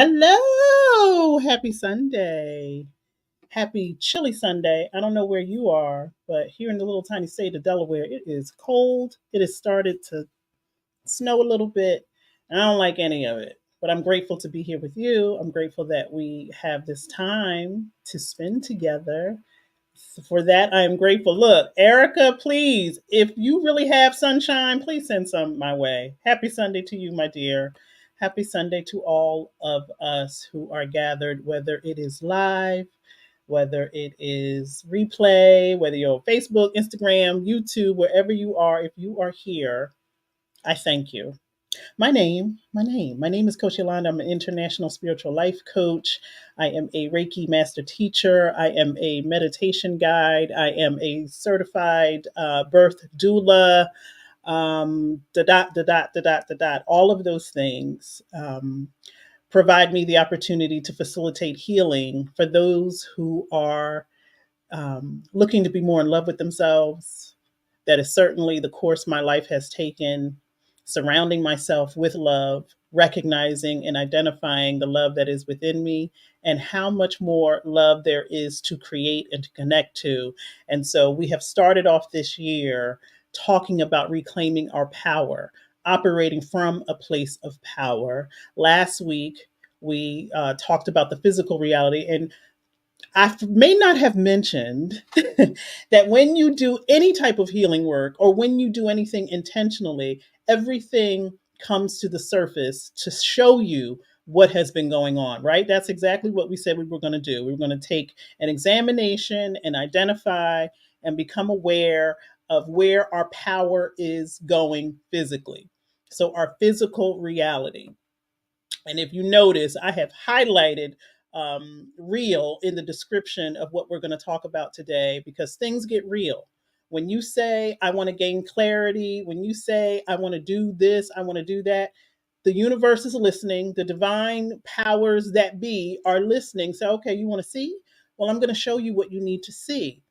Hello, happy Sunday. Happy chilly Sunday. I don't know where you are, but here in the little tiny state of Delaware, it is cold. It has started to snow a little bit, and I don't like any of it. But I'm grateful to be here with you. I'm grateful that we have this time to spend together. For that, I am grateful. Look, Erica, please, if you really have sunshine, please send some my way. Happy Sunday to you, my dear. Happy Sunday to all of us who are gathered, whether it is live, whether it is replay, whether you're on Facebook, Instagram, YouTube, wherever you are. If you are here, I thank you. My name is Coach Yolanda. I'm an international spiritual life coach. I am a Reiki master teacher. I am a meditation guide. I am a certified birth doula. All of those things provide me the opportunity to facilitate healing for those who are looking to be more in love with themselves. That is certainly the course my life has taken, surrounding myself with love, recognizing and identifying the love that is within me, and how much more love there is to create and to connect to. And so we have started off this year talking about reclaiming our power, operating from a place of power. Last week, we talked about the physical reality, and may not have mentioned that when you do any type of healing work or when you do anything intentionally, everything comes to the surface to show you what has been going on, right? That's exactly what we said we were going to do. We were going to take an examination and identify and become aware of where our power is going physically. So, our physical reality. And if you notice, I have highlighted real in the description of what we're going to talk about today because things get real. When you say, I want to gain clarity, when you say, I want to do this, I want to do that, the universe is listening. The divine powers that be are listening. So, okay, you want to see? Well, I'm going to show you what you need to see.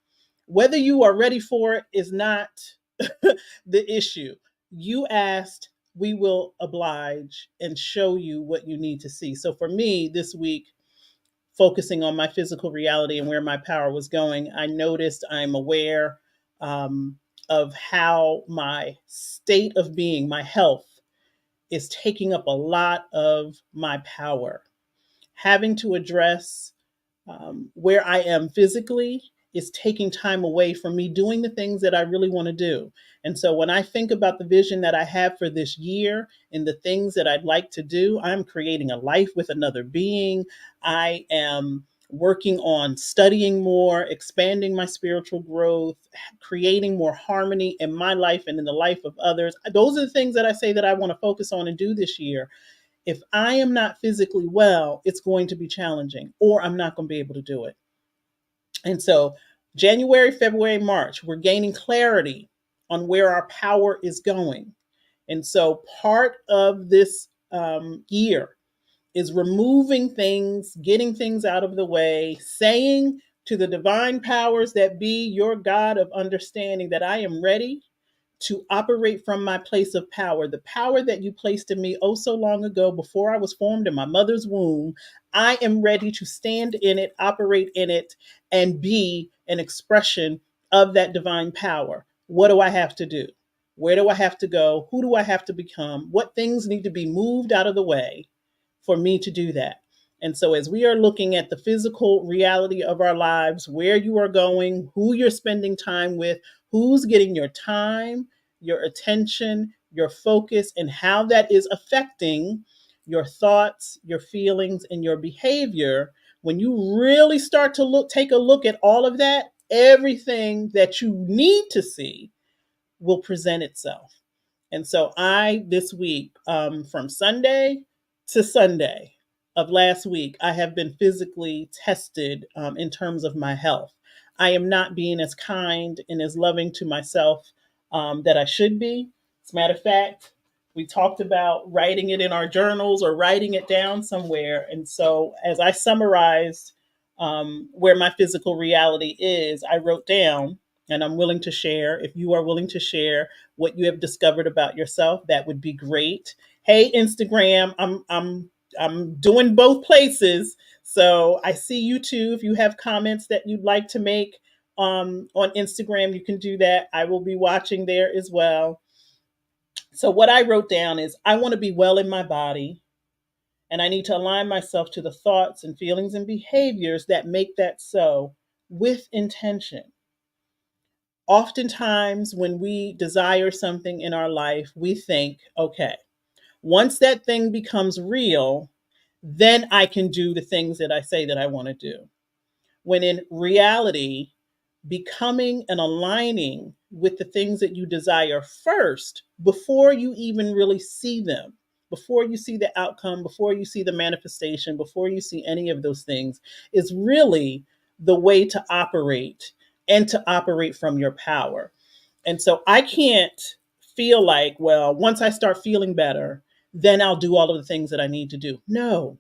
Whether you are ready for it is not the issue. You asked, we will oblige and show you what you need to see. So for me, this week, focusing on my physical reality and where my power was going, I noticed I'm aware of how my state of being, my health, is taking up a lot of my power. Having to address where I am physically is taking time away from me doing the things that I really want to do. And so when I think about the vision that I have for this year and the things that I'd like to do, I'm creating a life with another being. I am working on studying more, expanding my spiritual growth, creating more harmony in my life and in the life of others. Those are the things that I say that I want to focus on and do this year. If I am not physically well, it's going to be challenging, or I'm not going to be able to do it. And so, January, February, March, we're gaining clarity on where our power is going. And so, part of this year is removing things, getting things out of the way, saying to the divine powers that be, your God of understanding, that I am ready to operate from my place of power, the power that you placed in me oh so long ago before I was formed in my mother's womb. I am ready to stand in it, operate in it, and be an expression of that divine power. What do I have to do? Where do I have to go? Who do I have to become? What things need to be moved out of the way for me to do that? And so, as we are looking at the physical reality of our lives, where you are going, who you're spending time with, who's getting your time, your attention, your focus, and how that is affecting your thoughts, your feelings, and your behavior. When you really start to take a look at all of that, everything that you need to see will present itself. And so this week, from Sunday to Sunday of last week, I have been physically tested in terms of my health. I am not being as kind and as loving to myself that I should be. As a matter of fact, we talked about writing it in our journals or writing it down somewhere. And so, as I summarized where my physical reality is, I wrote down, and I'm willing to share. If you are willing to share what you have discovered about yourself, that would be great. Hey, Instagram, I'm doing both places. So I see you too. If you have comments that you'd like to make on Instagram, you can do that. I will be watching there as well. So what I wrote down is I want to be well in my body, and I need to align myself to the thoughts and feelings and behaviors that make that so with intention. Oftentimes, when we desire something in our life, we think, okay, once that thing becomes real, then I can do the things that I say that I want to do. When in reality, becoming and aligning with the things that you desire first before you even really see them, before you see the outcome, before you see the manifestation, before you see any of those things, is really the way to operate and to operate from your power. And so I can't feel like, well, once I start feeling better, then I'll do all of the things that I need to do. No,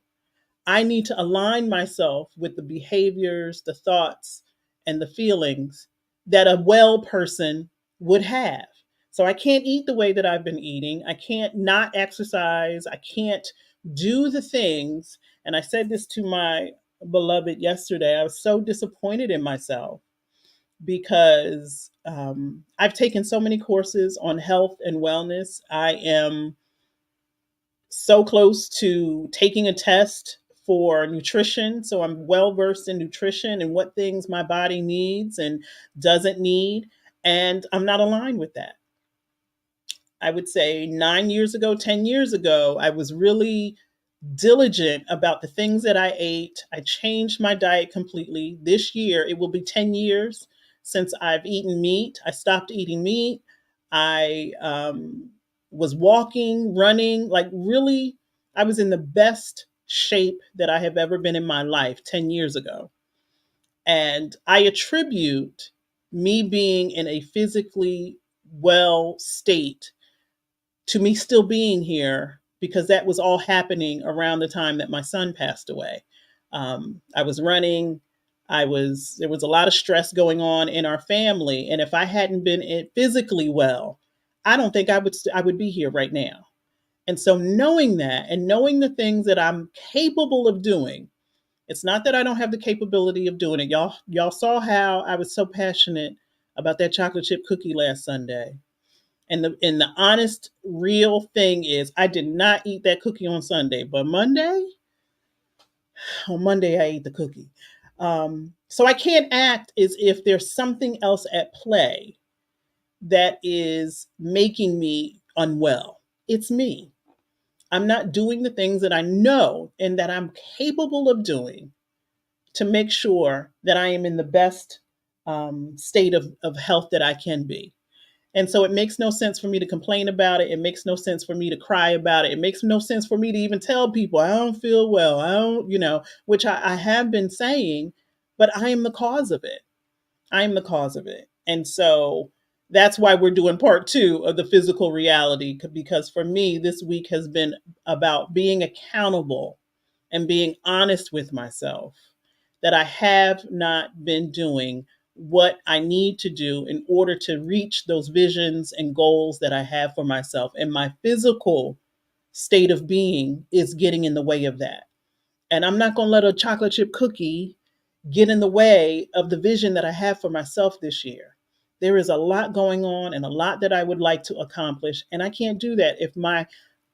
I need to align myself with the behaviors, the thoughts, and the feelings that a well person would have. So I can't eat the way that I've been eating. I can't not exercise. I can't do the things. And I said this to my beloved yesterday. I was so disappointed in myself because I've taken so many courses on health and wellness. I am so close to taking a test for nutrition. So I'm well versed in nutrition and what things my body needs and doesn't need. And I'm not aligned with that. I would say 9 years ago, 10 years ago, I was really diligent about the things that I ate. I changed my diet completely. This year, it will be 10 years since I've eaten meat. I stopped eating meat. I was walking, running, like really, I was in the best shape that I have ever been in my life 10 years ago. And I attribute me being in a physically well state to me still being here because that was all happening around the time that my son passed away. I was running. There was a lot of stress going on in our family. And if I hadn't been physically well, I don't think I would be here right now. And so knowing that and knowing the things that I'm capable of doing, it's not that I don't have the capability of doing it. Y'all saw how I was so passionate about that chocolate chip cookie last Sunday. And the honest, real thing is, I did not eat that cookie on Sunday, but on Monday, I ate the cookie. So I can't act as if there's something else at play that is making me unwell. It's me. I'm not doing the things that I know and that I'm capable of doing to make sure that I am in the best state of health that I can be. And so it makes no sense for me to complain about it. It makes no sense for me to cry about it. It makes no sense for me to even tell people I don't feel well. I don't, which I have been saying, but I am the cause of it. I am the cause of it. And so that's why we're doing part two of the physical reality, because for me, this week has been about being accountable and being honest with myself that I have not been doing what I need to do in order to reach those visions and goals that I have for myself. And my physical state of being is getting in the way of that. And I'm not going to let a chocolate chip cookie get in the way of the vision that I have for myself this year. There is a lot going on and a lot that I would like to accomplish. And I can't do that if my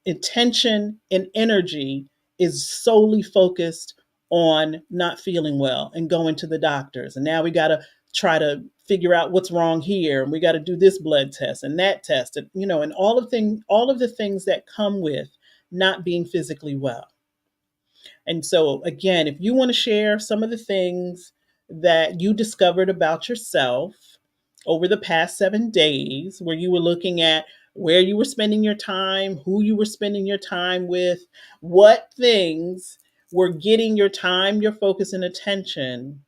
attention and energy is solely focused on not feeling well and going to the doctors. And now we got to try to figure out what's wrong here. And we got to do this blood test and that test, and, and all of the things that come with not being physically well. And so, again, if you want to share some of the things that you discovered about yourself over the past 7 days, where you were looking at where you were spending your time, who you were spending your time with, what things were getting your time, your focus, and attention,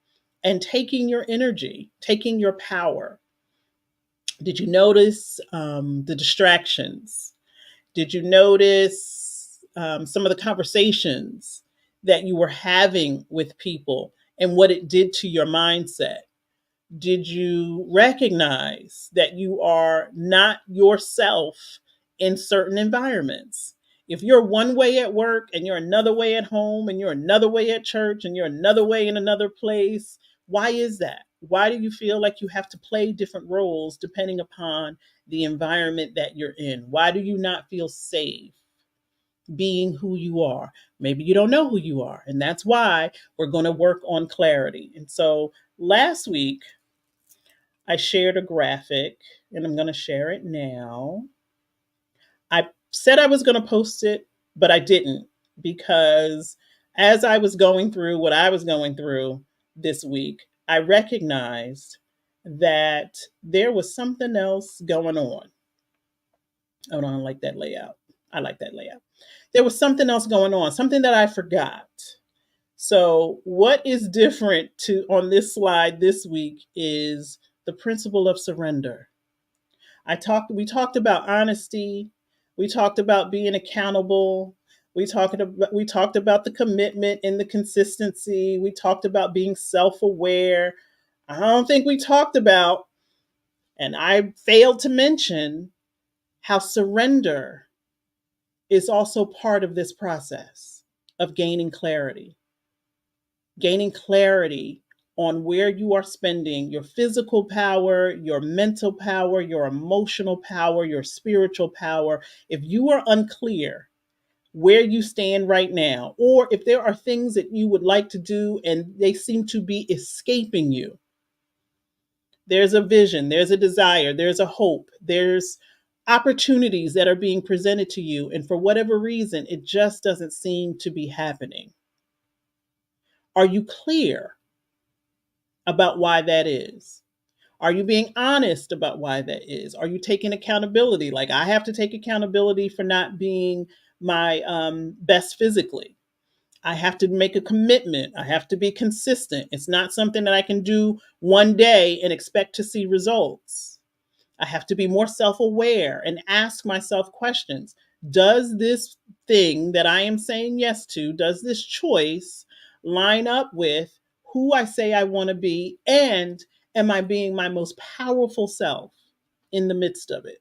and taking your energy, taking your power. Did you notice the distractions? Did you notice some of the conversations that you were having with people and what it did to your mindset? Did you recognize that you are not yourself in certain environments? If you're one way at work and you're another way at home and you're another way at church and you're another way in another place, why is that? Why do you feel like you have to play different roles depending upon the environment that you're in? Why do you not feel safe being who you are? Maybe you don't know who you are. And that's why we're going to work on clarity. And so last week, I shared a graphic and I'm going to share it now. I said I was going to post it, but I didn't because as I was going through what I was going through this week, I recognized that there was something else going on. Oh, no, I like that layout. I like that layout. There was something else going on, something that I forgot. So, what is different to on this slide this week is the principle of surrender. We talked about honesty, we talked about being accountable, we talked about the commitment and the consistency, we talked about being self-aware. I don't think we talked about, and I failed to mention, how surrender is also part of this process of gaining clarity on where you are spending your physical power, your mental power, your emotional power, your spiritual power. If you are unclear where you stand right now, or if there are things that you would like to do and they seem to be escaping you, there's a vision, there's a desire, there's a hope, there's opportunities that are being presented to you. And for whatever reason, it just doesn't seem to be happening. Are you clear about why that is? Are you being honest about why that is? Are you taking accountability? Like I have to take accountability for not being my best physically. I have to make a commitment. I have to be consistent. It's not something that I can do one day and expect to see results. I have to be more self aware and ask myself questions. Does this thing that I am saying yes to, does this choice line up with who I say I want to be? And am I being my most powerful self in the midst of it?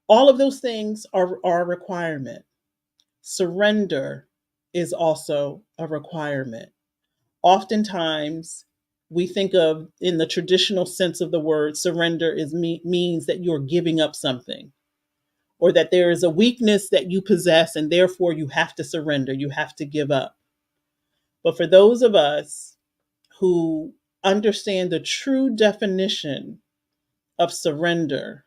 All of those things are a requirement. Surrender is also a requirement. Oftentimes, we think of, in the traditional sense of the word, surrender means that you're giving up something, or that there is a weakness that you possess and therefore you have to surrender, you have to give up. But for those of us who understand the true definition of surrender,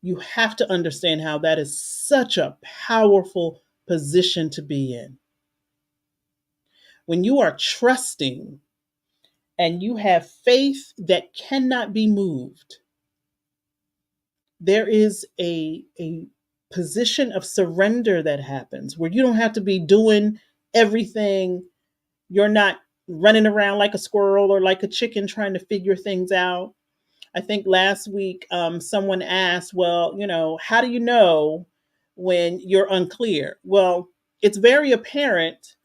you have to understand how that is such a powerful position to be in. When you are trusting and you have faith that cannot be moved, there is a position of surrender that happens where you don't have to be doing everything. You're not running around like a squirrel or like a chicken trying to figure things out. I think last week someone asked, well, how do you know when you're unclear? Well, it's very apparent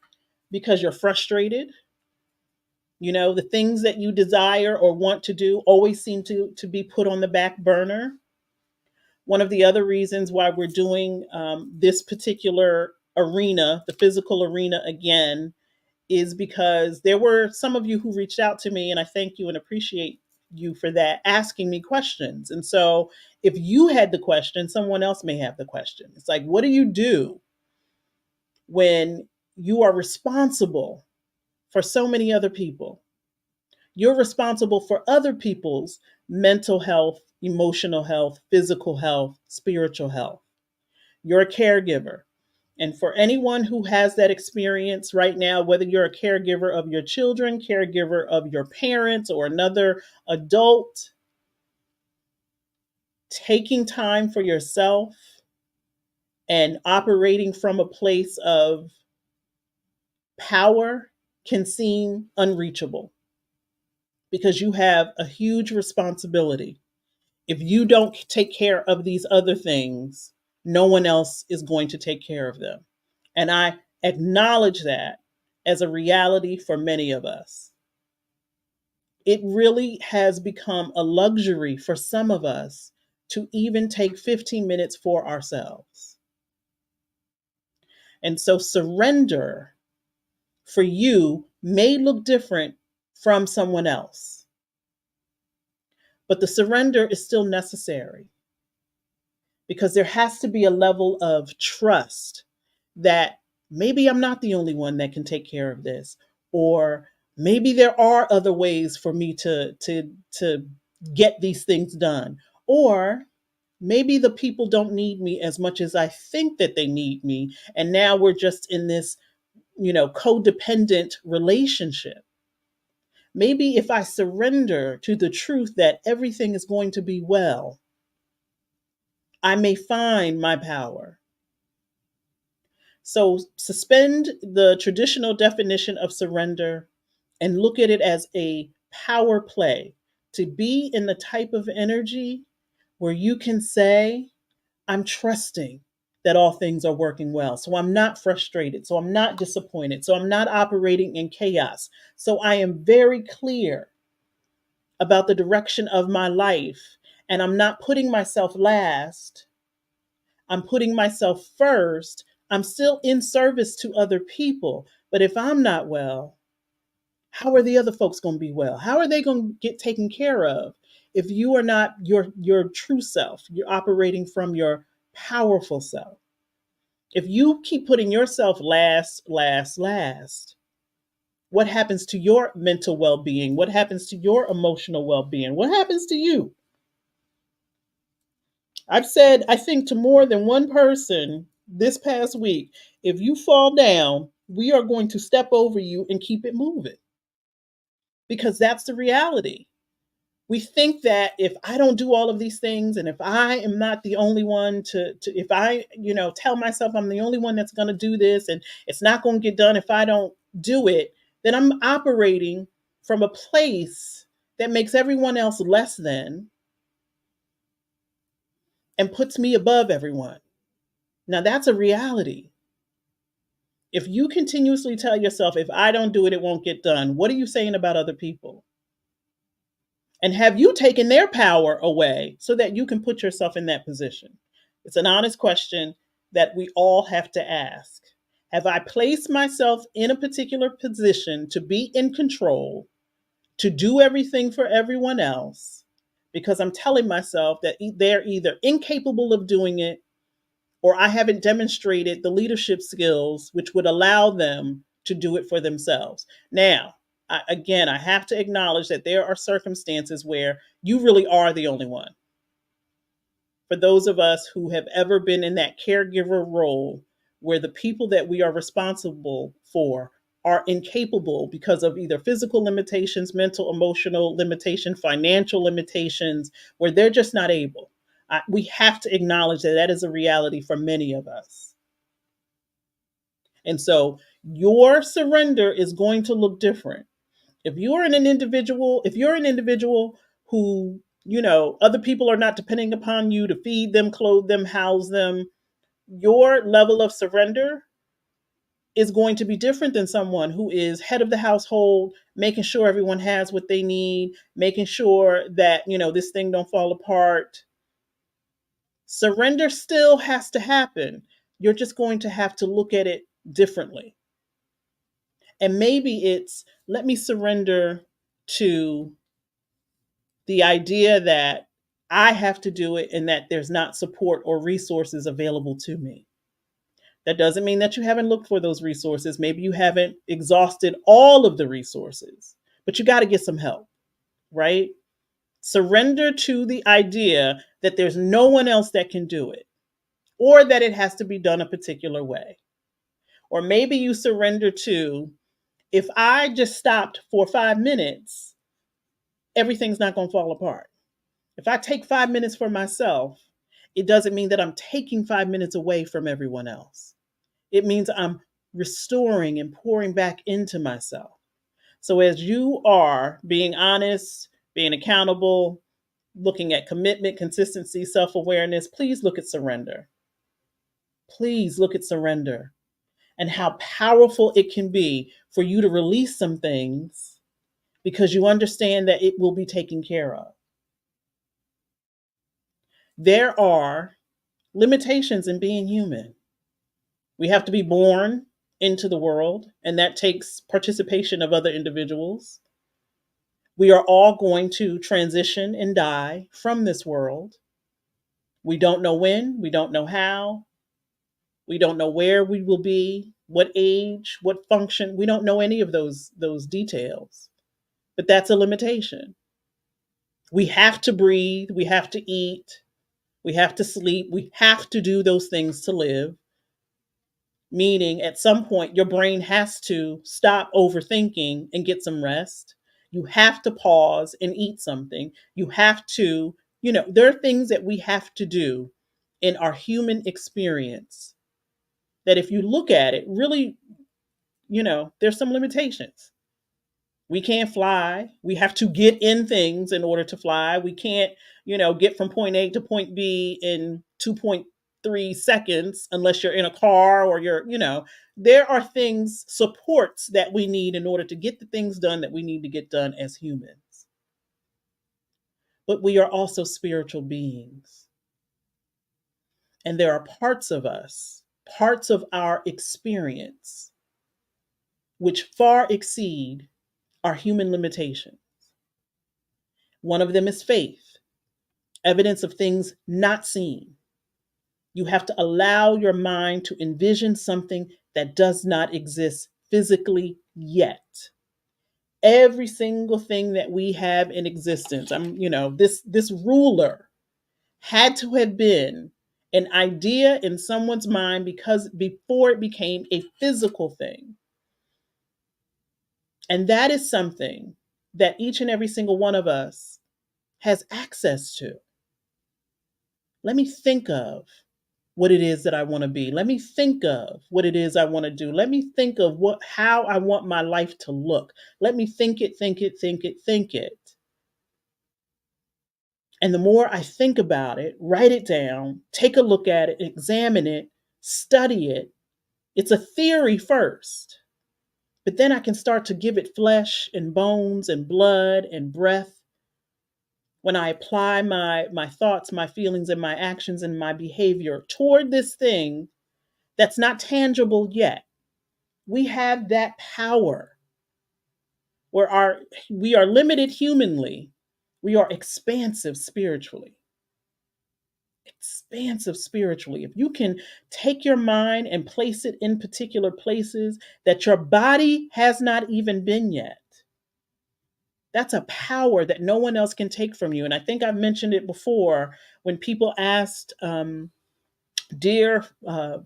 because you're frustrated. The things that you desire or want to do always seem to be put on the back burner. One of the other reasons why we're doing this particular arena, the physical arena again, is because there were some of you who reached out to me, and I thank you and appreciate you for that, asking me questions. And so if you had the question, someone else may have the question. It's like, what do you do when you are responsible for so many other people? You're responsible for other people's mental health, emotional health, physical health, spiritual health. You're a caregiver. And for anyone who has that experience right now, whether you're a caregiver of your children, caregiver of your parents, or another adult, taking time for yourself and operating from a place of power can seem unreachable because you have a huge responsibility. If you don't take care of these other things, no one else is going to take care of them. And I acknowledge that as a reality for many of us. It really has become a luxury for some of us to even take 15 minutes for ourselves. And so surrender for you may look different from someone else, but the surrender is still necessary because there has to be a level of trust that maybe I'm not the only one that can take care of this, or maybe there are other ways for me to get these things done, or maybe the people don't need me as much as I think that they need me, and now we're just in this, codependent relationship. Maybe if I surrender to the truth that everything is going to be well, I may find my power. So suspend the traditional definition of surrender and look at it as a power play, to be in the type of energy where you can say, I'm trusting that all things are working well. So I'm not frustrated. So I'm not disappointed. So I'm not operating in chaos. So I am very clear about the direction of my life. And I'm not putting myself last. I'm putting myself first. I'm still in service to other people. But if I'm not well, how are the other folks going to be well? How are they going to get taken care of if you are not your true self? You're operating from your powerful self. If you keep putting yourself last, what happens to your mental well-being? What happens to your emotional well-being? What happens to you? I've said, I think, to more than one person this past week, if you fall down, we are going to step over you and keep it moving, because that's the reality. We think that if I don't do all of these things, and if I am not the only one to if I, tell myself I'm the only one that's going to do this, and it's not going to get done if I don't do it, then I'm operating from a place that makes everyone else less than and puts me above everyone. Now, that's a reality. If you continuously tell yourself, if I don't do it, it won't get done, what are you saying about other people? And have you taken their power away so that you can put yourself in that position? It's an honest question that we all have to ask. Have I placed myself in a particular position to be in control, to do everything for everyone else, because I'm telling myself that they're either incapable of doing it, or I haven't demonstrated the leadership skills which would allow them to do it for themselves? Now, I have to acknowledge that there are circumstances where you really are the only one. For those of us who have ever been in that caregiver role, where the people that we are responsible for are incapable because of either physical limitations, mental, emotional limitation, financial limitations, where they're just not able. We have to acknowledge that that is a reality for many of us. And so your surrender is going to look different. If you're an individual who, other people are not depending upon you to feed them, clothe them, house them, your level of surrender is going to be different than someone who is head of the household, making sure everyone has what they need, making sure that, this thing don't fall apart. Surrender still has to happen. You're just going to have to look at it differently. And maybe it's, let me surrender to the idea that I have to do it and that there's not support or resources available to me. That doesn't mean that you haven't looked for those resources. Maybe you haven't exhausted all of the resources, but you got to get some help, right? Surrender to the idea that there's no one else that can do it, or that it has to be done a particular way. Or maybe you surrender to, if I just stopped for 5 minutes, everything's not going to fall apart. If I take 5 minutes for myself, it doesn't mean that I'm taking 5 minutes away from everyone else. It means I'm restoring and pouring back into myself. So as you are being honest, being accountable, looking at commitment, consistency, self-awareness, please look at surrender. Please look at surrender and how powerful it can be for you to release some things because you understand that it will be taken care of. There are limitations in being human. We have to be born into the world, and that takes participation of other individuals. We are all going to transition and die from this world. We don't know when, we don't know how, we don't know where we will be, what age, what function. We don't know any of those details. But that's a limitation. We have to breathe, we have to eat, we have to sleep, we have to do those things to live. Meaning, at some point, your brain has to stop overthinking and get some rest. You have to pause and eat something. You have to, there are things that we have to do in our human experience that if you look at it, really, there's some limitations. We can't fly. We have to get in things in order to fly. We can't, get from point A to point B in 2.3 seconds unless you're in a car or there are things, supports that we need in order to get the things done that we need to get done as humans. But we are also spiritual beings. And there are parts of us, parts of our experience, which far exceed our human limitations. One of them is faith, evidence of things not seen. You have to allow your mind to envision something that does not exist physically yet. Every single thing that we have in existence, this ruler had to have been an idea in someone's mind because before it became a physical thing. And that is something that each and every single one of us has access to. Let me think of what it is that I want to be. Let me think of what it is I want to do. Let me think of how I want my life to look. Let me think it, think it, think it, think it. And the more I think about it, write it down, take a look at it, examine it, study it. It's a theory first, but then I can start to give it flesh and bones and blood and breath. When I apply my thoughts, my feelings, and my actions and my behavior toward this thing that's not tangible yet, we have that power where we are limited humanly, we are expansive spiritually. Expansive spiritually. If you can take your mind and place it in particular places that your body has not even been yet, that's a power that no one else can take from you. And I think I've mentioned it before when people asked, dear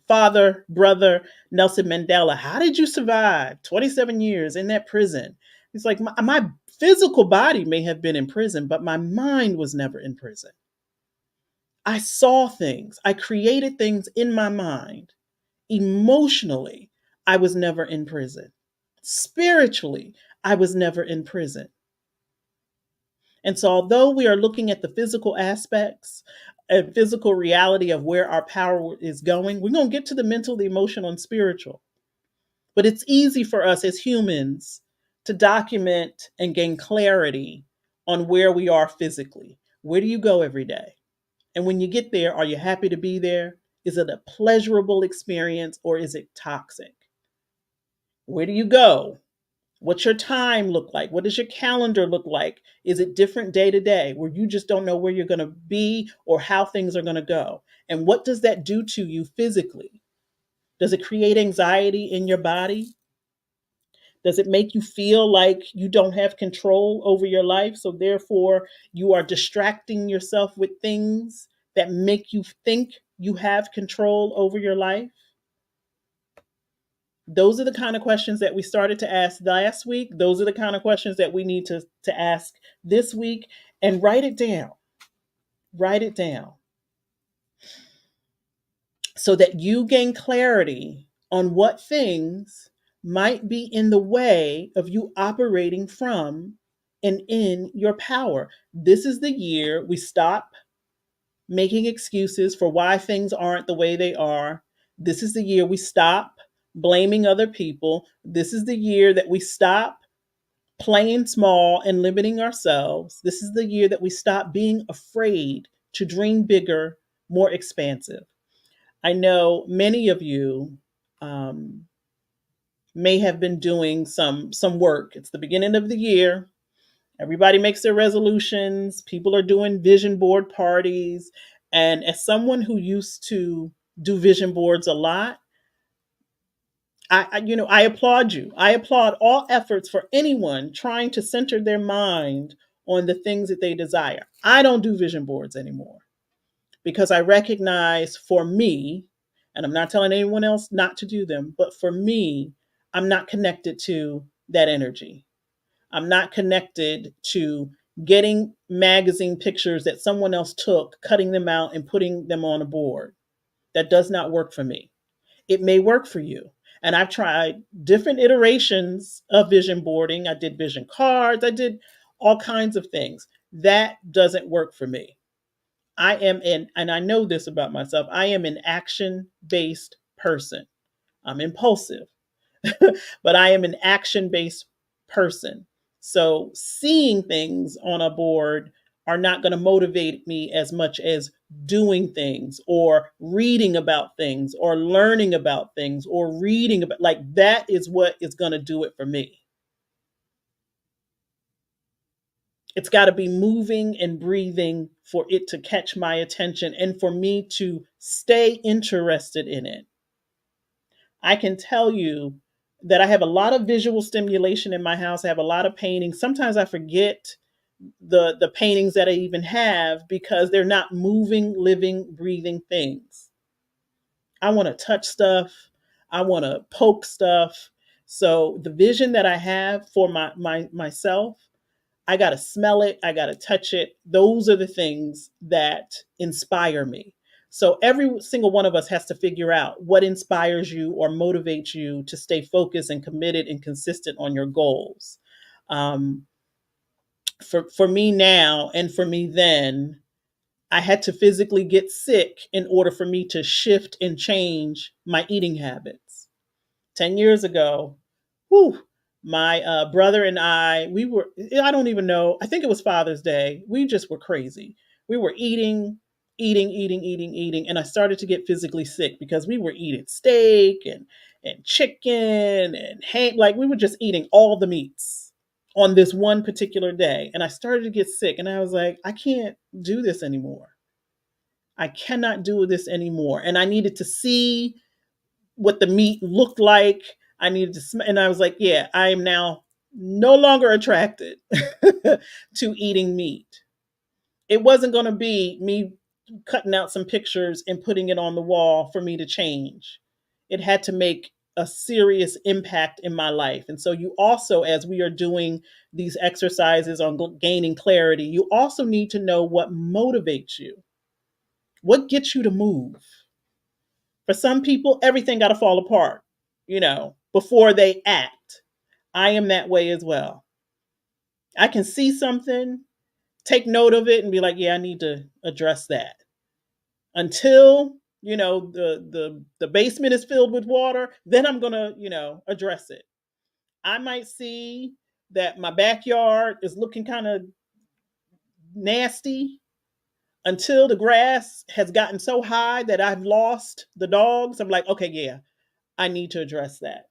father, brother Nelson Mandela, how did you survive 27 years in that prison? It's like my physical body may have been in prison, but my mind was never in prison. I saw things, I created things in my mind. Emotionally, I was never in prison. Spiritually, I was never in prison. And so, although we are looking at the physical aspects and physical reality of where our power is going, we're going to get to the mental, the emotional, and spiritual. But it's easy for us as humans to document and gain clarity on where we are physically. Where do you go every day? And when you get there, are you happy to be there? Is it a pleasurable experience or is it toxic? Where do you go? What's your time look like? What does your calendar look like? Is it different day to day where you just don't know where you're going to be or how things are going to go? And what does that do to you physically? Does it create anxiety in your body? Does it make you feel like you don't have control over your life? So therefore, you are distracting yourself with things that make you think you have control over your life? Those are the kind of questions that we started to ask last week. Those are the kind of questions that we need to ask this week, and write it down. Write it down so that you gain clarity on what things might be in the way of you operating from and in your power. This is the year we stop making excuses for why things aren't the way they are. This is the year we stop blaming other people. This is the year that we stop playing small and limiting ourselves. This is the year that we stop being afraid to dream bigger, more expansive. I know many of you um, may have been doing some work. It's the beginning of the year. Everybody makes their resolutions. People are doing vision board parties. And as someone who used to do vision boards a lot, I applaud you. I applaud all efforts for anyone trying to center their mind on the things that they desire. I don't do vision boards anymore because I recognize for me, and I'm not telling anyone else not to do them, but for me, I'm not connected to that energy. I'm not connected to getting magazine pictures that someone else took, cutting them out and putting them on a board. That does not work for me. It may work for you. And I've tried different iterations of vision boarding. I did vision cards, I did all kinds of things. That doesn't work for me. And I know this about myself, I am an action based person. I'm impulsive, but I am an action based person. So seeing things on a board are not going to motivate me as much as doing things or reading about things or learning about things or reading about, like, that is what is going to do it for me. It's got to be moving and breathing for it to catch my attention and for me to stay interested in it. I can tell you that I have a lot of visual stimulation in my house. I have a lot of paintings. Sometimes I forget the paintings that I even have because they're not moving, living, breathing things. I want to touch stuff. I want to poke stuff. So the vision that I have for myself, I got to smell it. I got to touch it. Those are the things that inspire me. So every single one of us has to figure out what inspires you or motivates you to stay focused and committed and consistent on your goals. Um, for me now and for me then, I had to physically get sick in order for me to shift and change my eating habits. 10 years ago, whew, my brother and we were, I don't even know, I think it was Father's Day. We just were crazy. We were eating. And I started to get physically sick because we were eating steak and chicken and ham. Like, we were just eating all the meats on this one particular day. And I started to get sick. And I was like, I can't do this anymore. I cannot do this anymore. And I needed to see what the meat looked like. I needed to and I was like, yeah, I am now no longer attracted to eating meat. It wasn't going to be me cutting out some pictures and putting it on the wall for me to change. It had to make a serious impact in my life. And so you also, as we are doing these exercises on gaining clarity, you also need to know what motivates you. What gets you to move? For some people, everything got to fall apart, before they act. I am that way as well. I can see something, take note of it, and be like, yeah, I need to address that. Until, the basement is filled with water, then I'm going to, address it. I might see that my backyard is looking kind of nasty until the grass has gotten so high that I've lost the dogs. I'm like, okay, yeah, I need to address that.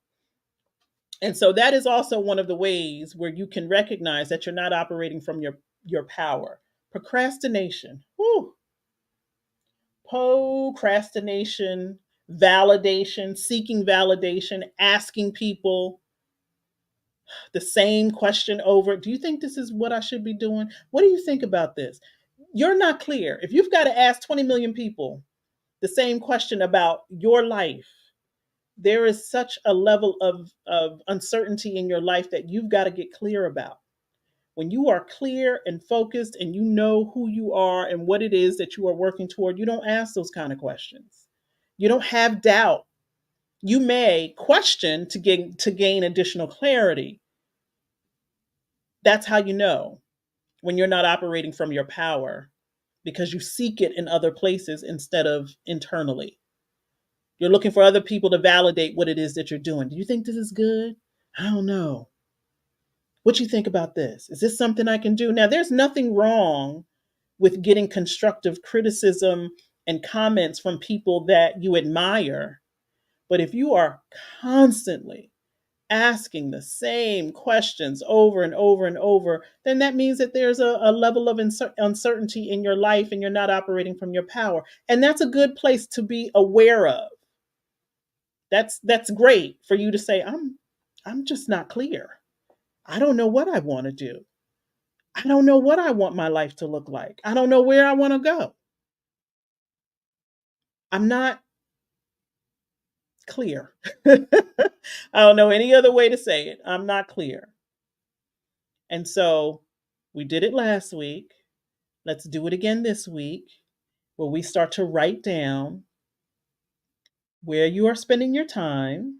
And so that is also one of the ways where you can recognize that you're not operating from your power. Procrastination. Whew. Procrastination, validation, seeking validation, asking people the same question over. Do you think this is what I should be doing? What do you think about this? You're not clear. If you've got to ask 20 million people the same question about your life, there is such a level of uncertainty in your life that you've got to get clear about. When you are clear and focused and you know who you are and what it is that you are working toward, you don't ask those kind of questions. You don't have doubt. You may question to gain additional clarity. That's how you know when you're not operating from your power, because you seek it in other places instead of internally. You're looking for other people to validate what it is that you're doing. Do you think this is good? I don't know. What you think about this? Is this something I can do? Now, there's nothing wrong with getting constructive criticism and comments from people that you admire, But if you are constantly asking the same questions over and over and over, then that means that there's a level of uncertainty in your life and you're not operating from your power. And that's a good place to be aware of. That's great for you to say, I'm just not clear. I don't know what I want to do. I don't know what I want my life to look like. I don't know where I want to go. I'm not clear. I don't know any other way to say it. I'm not clear. And so we did it last week. Let's do it again this week, where we start to write down where you are spending your time.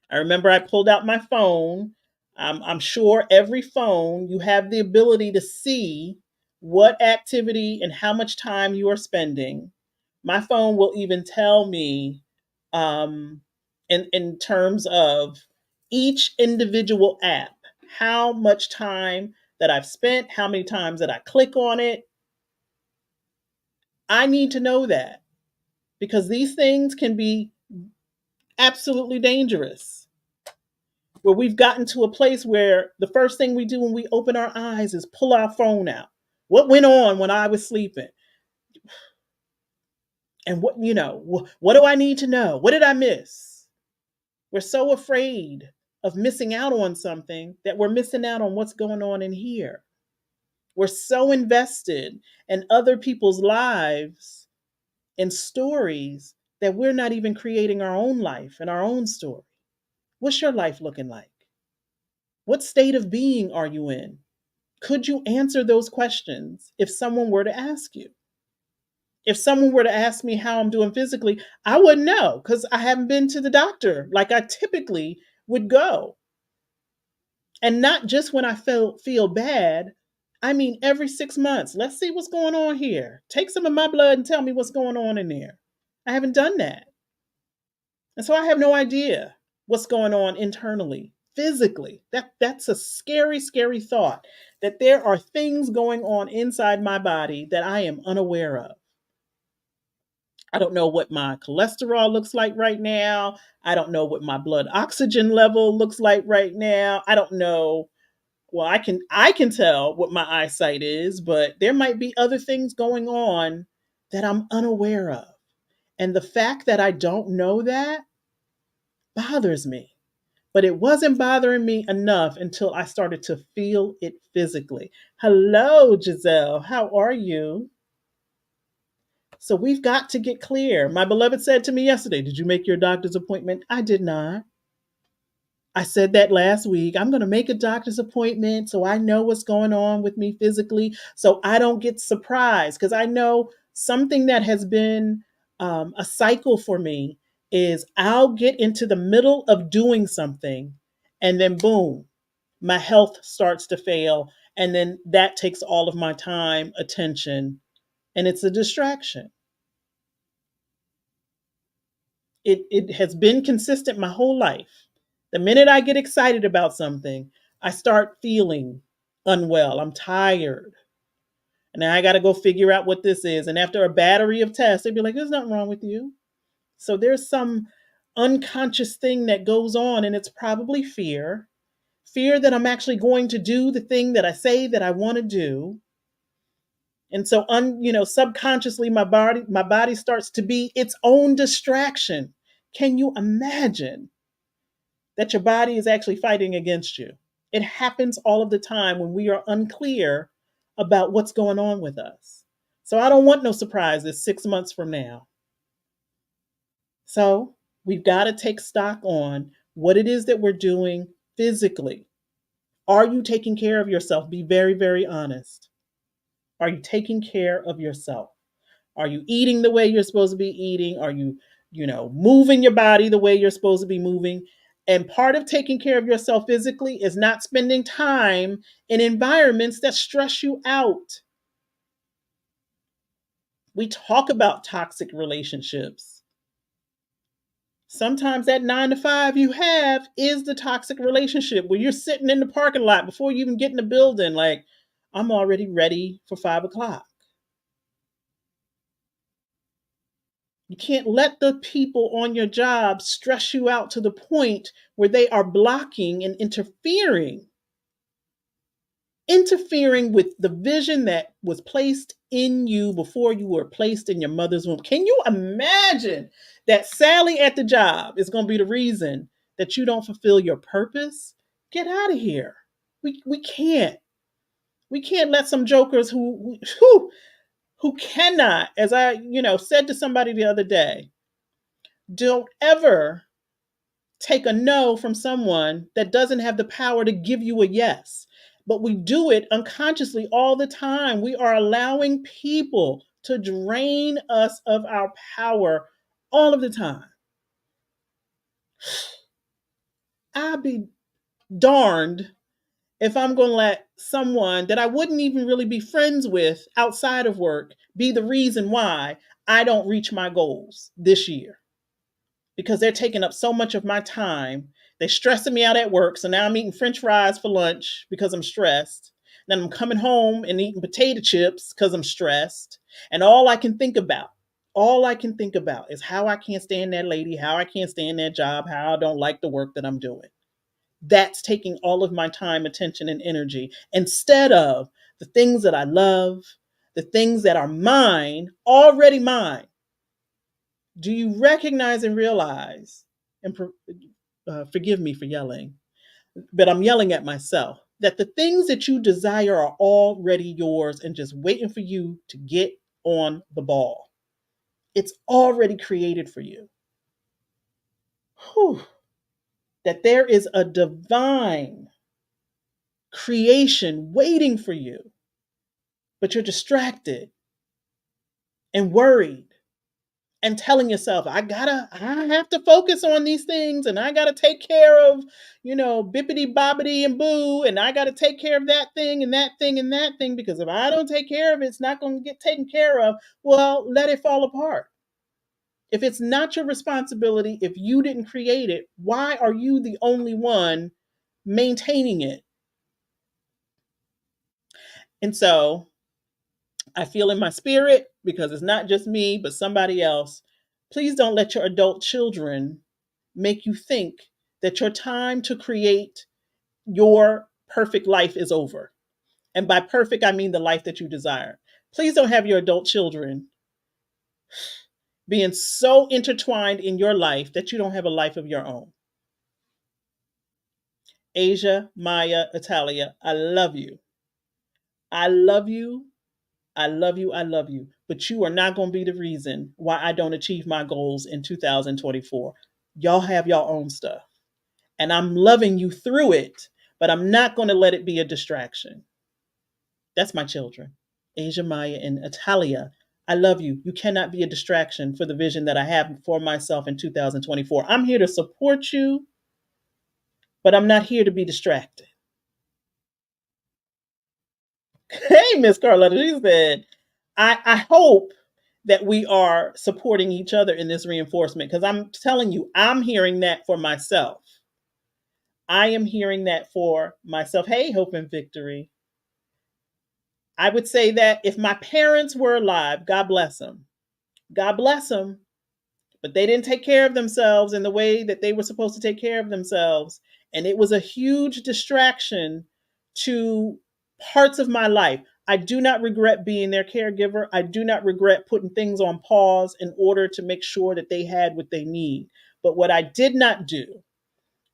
I remember I pulled out my phone. I'm sure every phone you have the ability to see what activity and how much time you are spending. My phone will even tell me, um, in terms of each individual app, how much time that I've spent, how many times that I click on it. I need to know that because these things can be absolutely dangerous. Where we've gotten to a place where the first thing we do when we open our eyes is pull our phone out. What went on when I was sleeping? And what do I need to know? What did I miss? We're so afraid of missing out on something that we're missing out on what's going on in here. We're so invested in other people's lives and stories that we're not even creating our own life and our own story. What's your life looking like? What state of being are you in? Could you answer those questions if someone were to ask you? If someone were to ask me how I'm doing physically, I wouldn't know because I haven't been to the doctor like I typically would go. And not just when I feel bad. I mean, every 6 months, let's see what's going on here. Take some of my blood and tell me what's going on in there. I haven't done that. And so I have no idea what's going on internally, physically. That's a scary, scary thought that there are things going on inside my body that I am unaware of. I don't know what my cholesterol looks like right now. I don't know what my blood oxygen level looks like right now. I don't know. Well, I can tell what my eyesight is, but there might be other things going on that I'm unaware of. And the fact that I don't know that bothers me. But it wasn't bothering me enough until I started to feel it physically. Hello, Giselle. How are you? So we've got to get clear. My beloved said to me yesterday, "Did you make your doctor's appointment?" I did not. I said that last week. I'm going to make a doctor's appointment so I know what's going on with me physically so I don't get surprised. Because I know something that has been a cycle for me is I'll get into the middle of doing something and then boom, my health starts to fail. And then that takes all of my time, attention, and it's a distraction. It has been consistent my whole life. The minute I get excited about something, I start feeling unwell. I'm tired. And now I got to go figure out what this is. And after a battery of tests, they'd be like, "There's nothing wrong with you." So there's some unconscious thing that goes on, and it's probably fear. Fear that I'm actually going to do the thing that I say that I want to do. And so subconsciously my body starts to be its own distraction. Can you imagine that your body is actually fighting against you? It happens all of the time when we are unclear about what's going on with us. So I don't want no surprises 6 months from now. So we've got to take stock on what it is that we're doing physically. Are you taking care of yourself? Be very, very honest. Are you taking care of yourself? Are you eating the way you're supposed to be eating? Are you, moving your body the way you're supposed to be moving? And part of taking care of yourself physically is not spending time in environments that stress you out. We talk about toxic relationships. Sometimes that 9 to 5 you have is the toxic relationship where you're sitting in the parking lot before you even get in the building, like, I'm already ready for 5 o'clock. You can't let the people on your job stress you out to the point where they are blocking and interfering with the vision that was placed in you before you were placed in your mother's womb. Can you imagine that Sally at the job is going to be the reason that you don't fulfill your purpose? Get out of here. We can't. We can't let some jokers who cannot, as I, said to somebody the other day, don't ever take a no from someone that doesn't have the power to give you a yes. But we do it unconsciously all the time. We are allowing people to drain us of our power all of the time. I'd be darned if I'm going to let someone that I wouldn't even really be friends with outside of work be the reason why I don't reach my goals this year, because they're taking up so much of my time. They're stressing me out at work. So now I'm eating French fries for lunch because I'm stressed. Then I'm coming home and eating potato chips because I'm stressed. And all I can think about is how I can't stand that lady, how I can't stand that job, how I don't like the work that I'm doing. That's taking all of my time, attention, and energy instead of the things that I love, the things that are mine, already mine. Do you recognize and realize, and forgive me for yelling, but I'm yelling at myself, that the things that you desire are already yours and just waiting for you to get on the ball? It's already created for you. Whew. That there is a divine creation waiting for you, but you're distracted and worried and telling yourself, I have to focus on these things, and I gotta take care of, bippity bobbity and boo, and I gotta take care of that thing and that thing and that thing, because if I don't take care of it, it's not gonna get taken care of. Well, let it fall apart. If it's not your responsibility, if you didn't create it, why are you the only one maintaining it? And so I feel in my spirit, because it's not just me, but somebody else. Please don't let your adult children make you think that your time to create your perfect life is over. And by perfect, I mean the life that you desire. Please don't have your adult children being so intertwined in your life that you don't have a life of your own. Asia, Maya, Italia, I love you. I love you. I love you. I love you. But you are not going to be the reason why I don't achieve my goals in 2024. Y'all have y'all own stuff. And I'm loving you through it, but I'm not going to let it be a distraction. That's my children, Asia, Maya, and Italia. I love you. You cannot be a distraction for the vision that I have for myself in 2024. I'm here to support you, but I'm not here to be distracted. Hey, Miss Carletta, she said, I hope that we are supporting each other in this reinforcement, because I'm telling you, I'm hearing that for myself. I am hearing that for myself. Hey, Hope and Victory. I would say that if my parents were alive, God bless them. God bless them. But they didn't take care of themselves in the way that they were supposed to take care of themselves. And it was a huge distraction to parts of my life. I do not regret being their caregiver. I do not regret putting things on pause in order to make sure that they had what they need. But what I did not do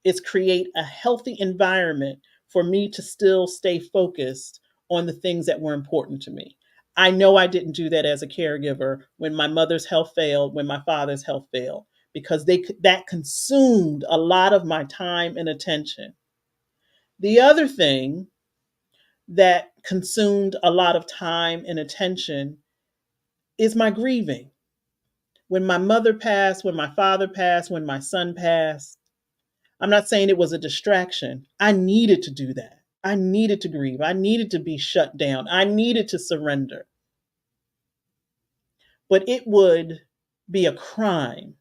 is create a healthy environment for me to still stay focused on the things that were important to me. I know I didn't do that as a caregiver when my mother's health failed, when my father's health failed, because that consumed a lot of my time and attention. The other thing that consumed a lot of time and attention is my grieving. When my mother passed, when my father passed, when my son passed, I'm not saying it was a distraction. I needed to do that. I needed to grieve. I needed to be shut down. I needed to surrender. But it would be a crime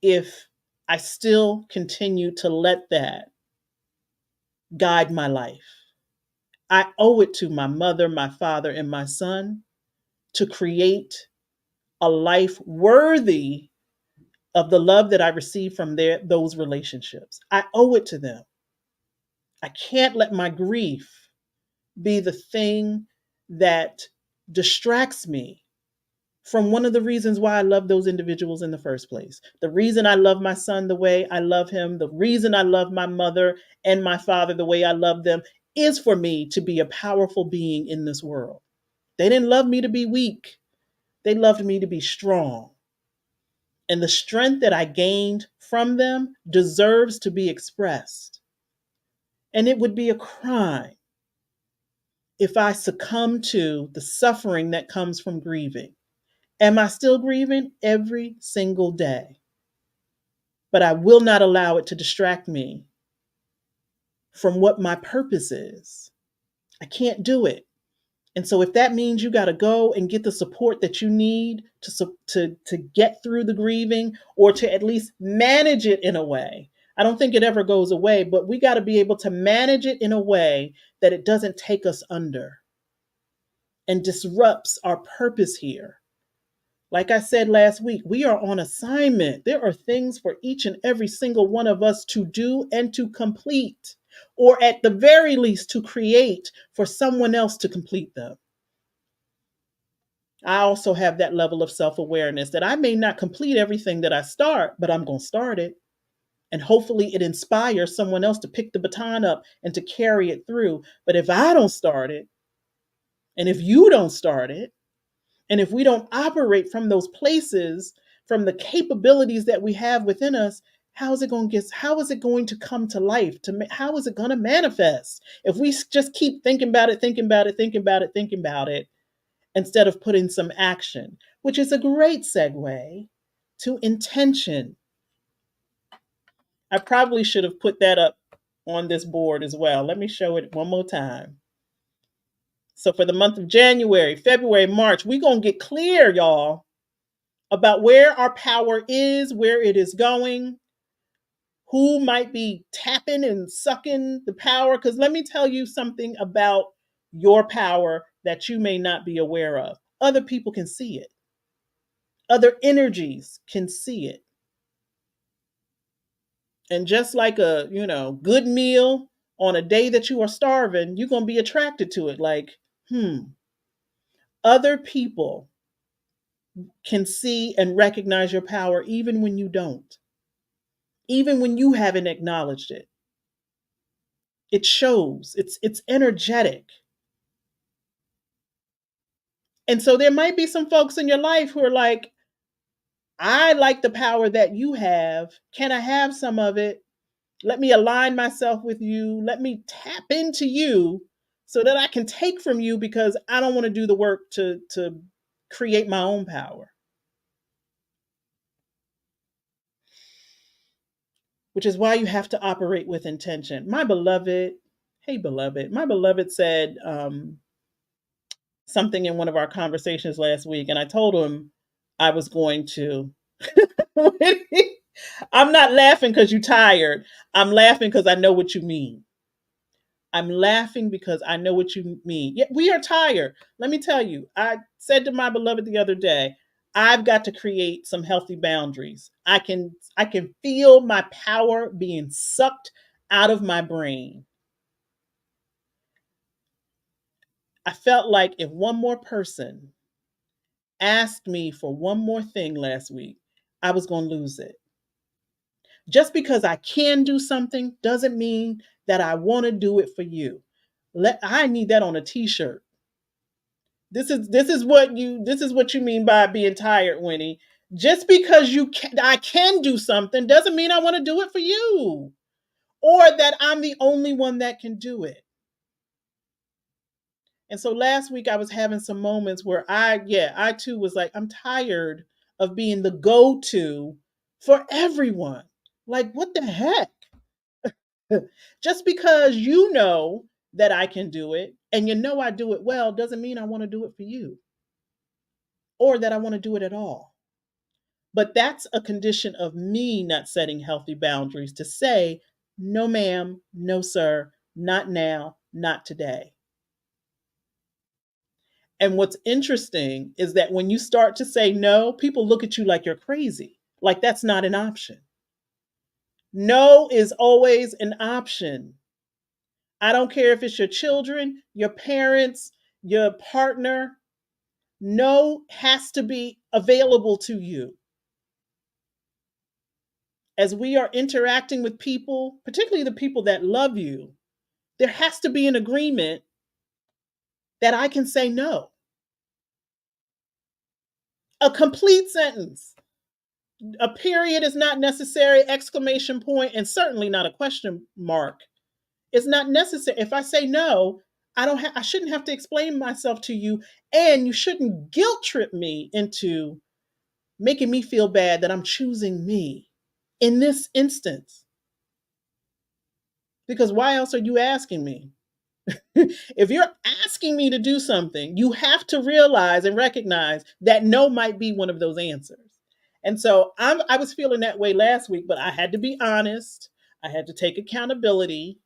if I still continue to let that guide my life. I owe it to my mother, my father, and my son to create a life worthy of the love that I received from those relationships. I owe it to them. I can't let my grief be the thing that distracts me from one of the reasons why I love those individuals in the first place. The reason I love my son the way I love him, the reason I love my mother and my father the way I love them is for me to be a powerful being in this world. They didn't love me to be weak, they loved me to be strong. And the strength that I gained from them deserves to be expressed. And it would be a crime if I succumb to the suffering that comes from grieving. Am I still grieving? Every single day. But I will not allow it to distract me from what my purpose is. I can't do it. And so if that means you got to go and get the support that you need to get through the grieving or to at least manage it in a way. I don't think it ever goes away, but we got to be able to manage it in a way that it doesn't take us under and disrupts our purpose here. Like I said last week, we are on assignment. There are things for each and every single one of us to do and to complete, or at the very least to create for someone else to complete them. I also have that level of self awareness that I may not complete everything that I start, but I'm going to start it. And hopefully it inspires someone else to pick the baton up and to carry it through. But if I don't start it, and if you don't start it, and if we don't operate from those places, from the capabilities that we have within us, how is it going to come to life? How is it going to manifest? If we just keep thinking about it, thinking about it, thinking about it, thinking about it, instead of putting some action, which is a great segue to intention. I probably should have put that up on this board as well. Let me show it one more time. So for the month of January, February, March, we're going to get clear, y'all, about where our power is, where it is going, who might be tapping and sucking the power. Because let me tell you something about your power that you may not be aware of. Other people can see it. Other energies can see it. And just like a, good meal on a day that you are starving, you're going to be attracted to it. Like, other people can see and recognize your power even when you don't, even when you haven't acknowledged it. It shows, it's energetic. And so there might be some folks in your life who are like, I like the power that you have. Can I have some of it? Let me align myself with you. Let me tap into you so that I can take from you because I don't want to do the work to create my own power. Which is why you have to operate with intention. My beloved, hey, beloved, my beloved said something in one of our conversations last week, and I told him I was going to. I'm not laughing because you're tired. I'm laughing because I know what you mean. I'm laughing because I know what you mean. Yeah, we are tired. Let me tell you, I said to my beloved the other day, I've got to create some healthy boundaries. I can feel my power being sucked out of my brain. I felt like if one more person asked me for one more thing last week, I was going to lose it. Just because I can do something doesn't mean that I want to do it for you. I need that on a t-shirt. This is what you mean by being tired, Winnie. Just because I can do something doesn't mean I want to do it for you or that I'm the only one that can do it. And so last week I was having some moments where I too was like, I'm tired of being the go-to for everyone. Like, what the heck? Just because you know that I can do it and you know I do it well doesn't mean I want to do it for you or that I want to do it at all. But that's a condition of me not setting healthy boundaries to say, no, ma'am, no, sir, not now, not today. And what's interesting is that when you start to say no, people look at you like you're crazy. Like that's not an option. No is always an option. I don't care if it's your children, your parents, your partner. No has to be available to you. As we are interacting with people, particularly the people that love you, there has to be an agreement that I can say no. A complete sentence. A period is not necessary, exclamation point, and certainly not a question mark. It's not necessary. If I say no, I shouldn't have to explain myself to you, and you shouldn't guilt trip me into making me feel bad that I'm choosing me in this instance. Because why else are you asking me? If you're asking me to do something, you have to realize and recognize that no might be one of those answers. And so I was feeling that way last week, but I had to be honest. I had to take accountability.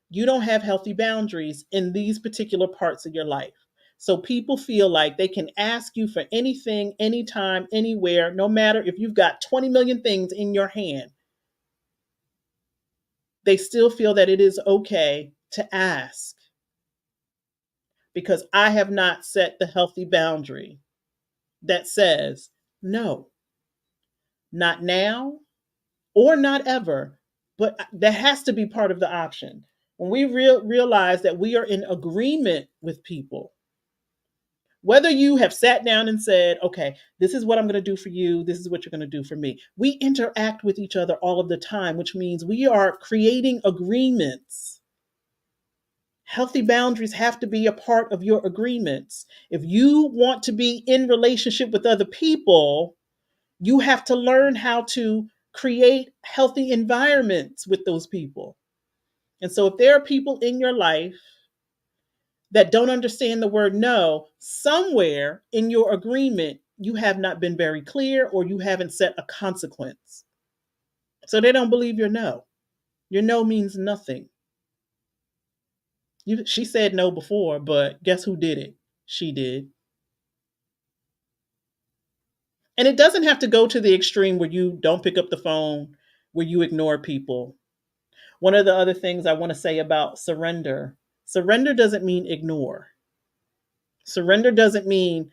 You don't have healthy boundaries in these particular parts of your life. So people feel like they can ask you for anything, anytime, anywhere, no matter if you've got 20 million things in your hand. They still feel that it is okay to ask because I have not set the healthy boundary that says, no, not now or not ever, but that has to be part of the option. When we realize that we are in agreement with people, whether you have sat down and said, okay, this is what I'm going to do for you, this is what you're going to do for me. We interact with each other all of the time, which means we are creating agreements. Healthy boundaries have to be a part of your agreements. If you want to be in relationship with other people, you have to learn how to create healthy environments with those people. And so if there are people in your life that don't understand the word no, somewhere in your agreement, you have not been very clear or you haven't set a consequence. So they don't believe your no. Your no means nothing. She said no before, but guess who did it? She did. And it doesn't have to go to the extreme where you don't pick up the phone, where you ignore people. One of the other things I want to say about surrender doesn't mean ignore. Surrender doesn't mean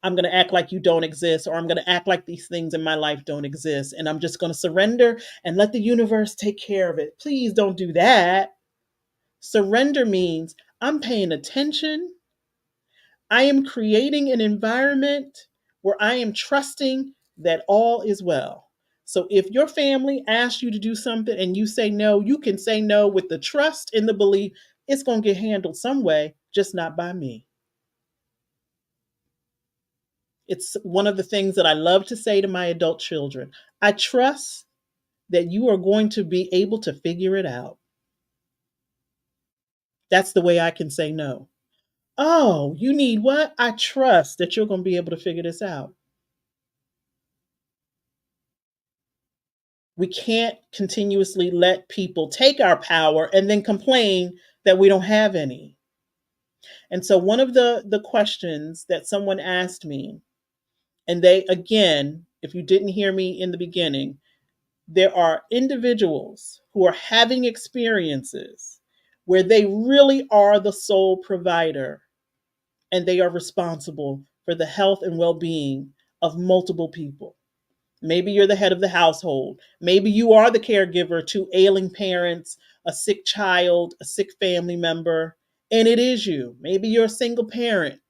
I'm going to act like you don't exist or I'm going to act like these things in my life don't exist and I'm just going to surrender and let the universe take care of it. Please don't do that. Surrender means I'm paying attention. I am creating an environment where I am trusting that all is well. So if your family asks you to do something and you say no, you can say no with the trust and the belief it's going to get handled some way, just not by me. It's one of the things that I love to say to my adult children. I trust that you are going to be able to figure it out. That's the way I can say no. Oh, you need what? I trust that you're going to be able to figure this out. We can't continuously let people take our power and then complain that we don't have any. And so one of the questions that someone asked me, and they again, if you didn't hear me in the beginning, there are individuals who are having experiences where they really are the sole provider and they are responsible for the health and well-being of multiple people. Maybe you're the head of the household. Maybe you are the caregiver to ailing parents, a sick child, a sick family member, and it is you. Maybe you're a single parent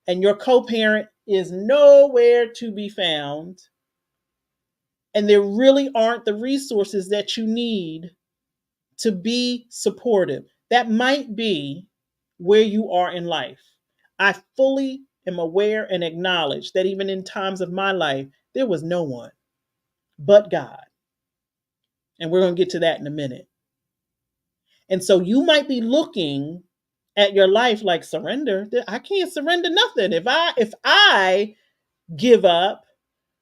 and your co-parent is nowhere to be found and there really aren't the resources that you need to be supportive. That might be where you are in life. I fully am aware and acknowledge that even in times of my life, there was no one but God. And we're going to get to that in a minute. And so you might be looking at your life like surrender. I can't surrender nothing. If I give up,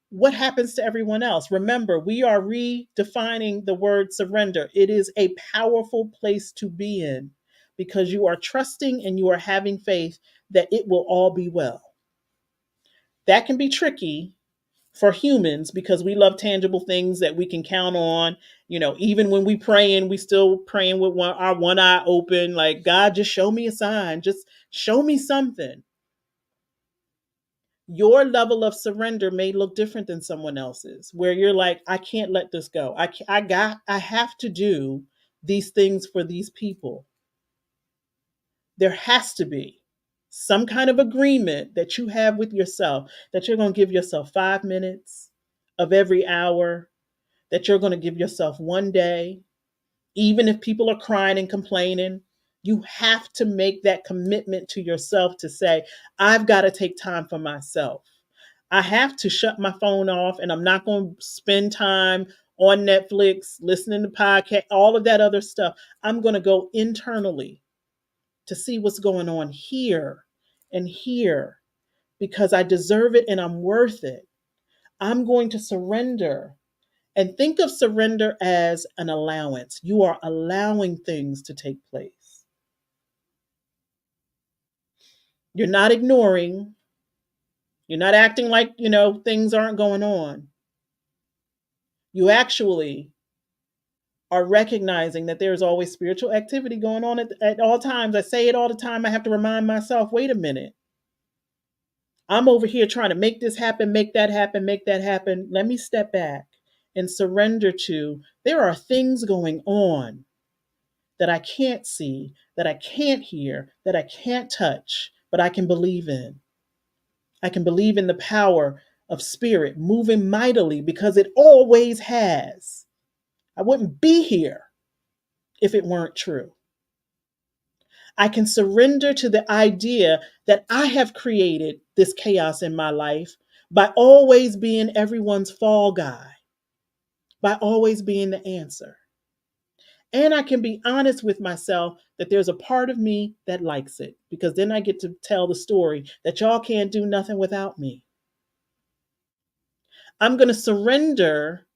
what happens to everyone else? Remember, we are redefining the word surrender. It is a powerful place to be in. because you are trusting and you are having faith that it will all be well. That can be tricky for humans because we love tangible things that we can count on. Even when we praying, we still praying with our one eye open, like, God, just show me a sign, just show me something. Your level of surrender may look different than someone else's, where you're like, I can't let this go. I have to do these things for these people. There has to be some kind of agreement that you have with yourself, that you're going to give yourself 5 minutes of every hour, that you're going to give yourself one day, even if people are crying and complaining. You have to make that commitment to yourself to say, I've got to take time for myself. I have to shut my phone off, and I'm not going to spend time on Netflix, listening to podcasts, all of that other stuff. I'm going to go internally to see what's going on here and here because I deserve it and I'm worth it. I'm going to surrender. And think of surrender as an allowance. You are allowing things to take place. You're not ignoring. You're not acting like, things aren't going on. You actually are recognizing that there's always spiritual activity going on at all times. I say it all the time. I have to remind myself, wait a minute. I'm over here trying to make this happen, make that happen, make that happen. Let me step back and surrender to there are things going on that I can't see, that I can't hear, that I can't touch, but I can believe in. I can believe in the power of spirit moving mightily because it always has. I wouldn't be here if it weren't true. I can surrender to the idea that I have created this chaos in my life by always being everyone's fall guy, by always being the answer. And I can be honest with myself that there's a part of me that likes it because then I get to tell the story that y'all can't do nothing without me. I'm going to surrender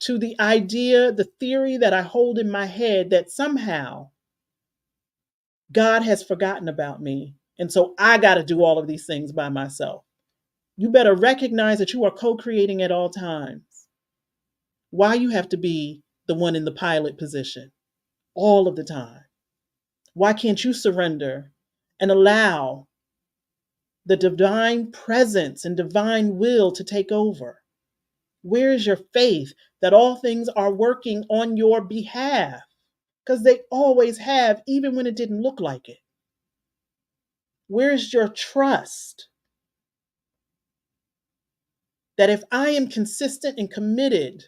to the idea, the theory that I hold in my head that somehow God has forgotten about me. And so I got to do all of these things by myself. You better recognize that you are co creating at all times. Why you have to be the one in the pilot position all of the time? Why can't you surrender and allow the divine presence and divine will to take over? Where is your faith that all things are working on your behalf? Because they always have, even when it didn't look like it. Where's your trust that if I am consistent and committed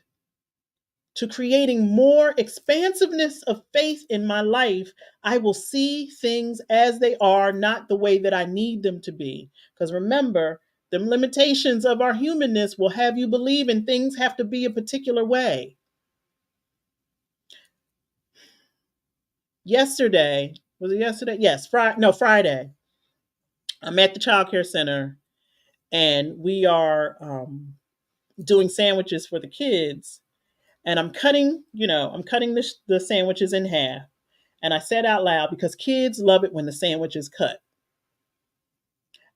to creating more expansiveness of faith in my life, I will see things as they are, not the way that I need them to be. Because remember, the limitations of our humanness will have you believing things have to be a particular way. Yesterday, was it yesterday? Yes, Friday. I'm at the child care center and we are doing sandwiches for the kids. And I'm cutting the sandwiches in half. And I said out loud, because kids love it when the sandwich is cut.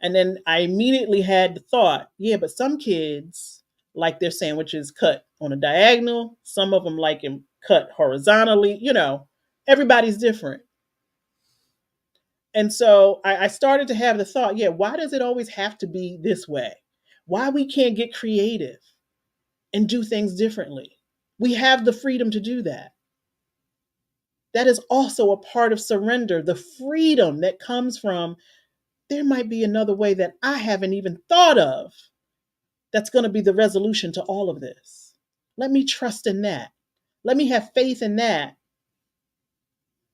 And then I immediately had the thought, yeah, but some kids like their sandwiches cut on a diagonal. Some of them like them cut horizontally. Everybody's different. And so I started to have the thought, yeah, why does it always have to be this way? Why we can't get creative and do things differently? We have the freedom to do that. That is also a part of surrender, the freedom that comes from there might be another way that I haven't even thought of that's going to be the resolution to all of this. Let me trust in that. Let me have faith in that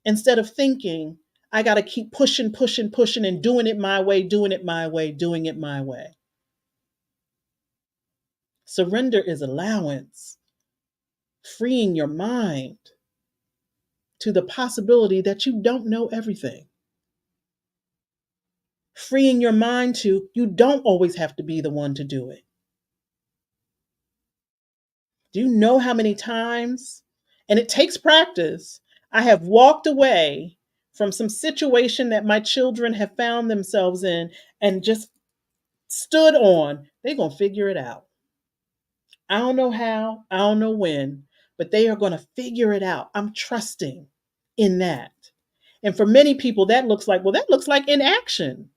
instead of thinking I got to keep pushing, pushing, pushing and doing it my way, doing it my way, doing it my way. Surrender is allowance, freeing your mind to the possibility that you don't know everything. Freeing your mind to you don't always have to be the one to do it. Do you know how many times, and it takes practice, I have walked away from some situation that my children have found themselves in and just stood on, they're going to figure it out. I don't know how, I don't know when, but they are going to figure it out. I'm trusting in that. And for many people, that looks like, well, that looks like inaction.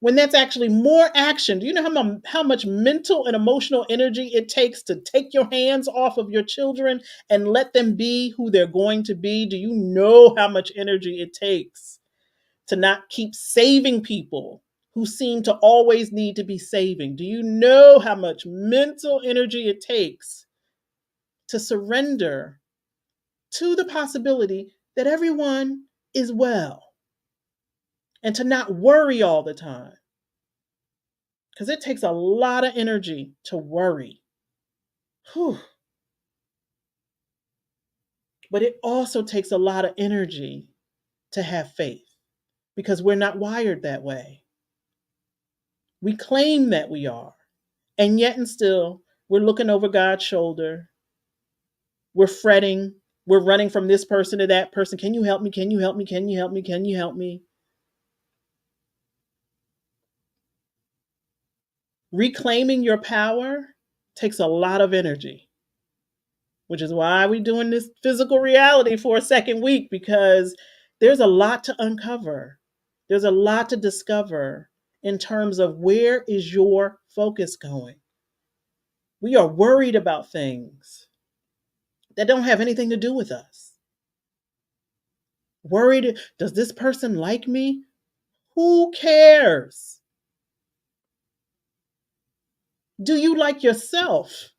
When that's actually more action. Do you know how much mental and emotional energy it takes to take your hands off of your children and let them be who they're going to be? Do you know how much energy it takes to not keep saving people who seem to always need to be saving? Do you know how much mental energy it takes to surrender to the possibility that everyone is well and to not worry all the time? Because it takes a lot of energy to worry. Whew. But it also takes a lot of energy to have faith because we're not wired that way. We claim that we are, and yet and still, we're looking over God's shoulder. We're fretting. We're running from this person to that person. Can you help me? Can you help me? Can you help me? Can you help me? Reclaiming your power takes a lot of energy, which is why we're doing this physical reality for a second week, because there's a lot to uncover. There's a lot to discover in terms of where is your focus going. We are worried about things that don't have anything to do with us. Worried, does this person like me? Who cares? Do you like yourself?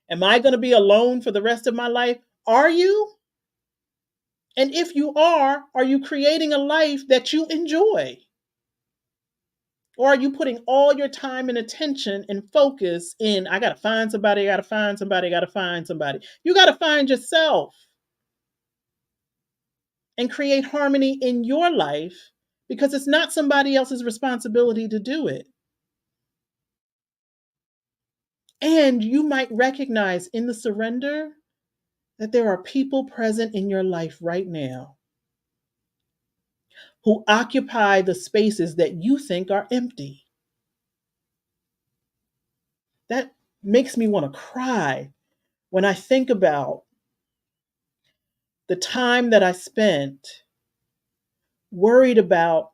Am I going to be alone for the rest of my life? Are you? And if you are you creating a life that you enjoy? Or are you putting all your time and attention and focus in, I got to find somebody, I got to find somebody, I got to find somebody? You got to find yourself and create harmony in your life, because it's not somebody else's responsibility to do it. And you might recognize in the surrender that there are people present in your life right now who occupy the spaces that you think are empty. That makes me want to cry when I think about the time that I spent worried about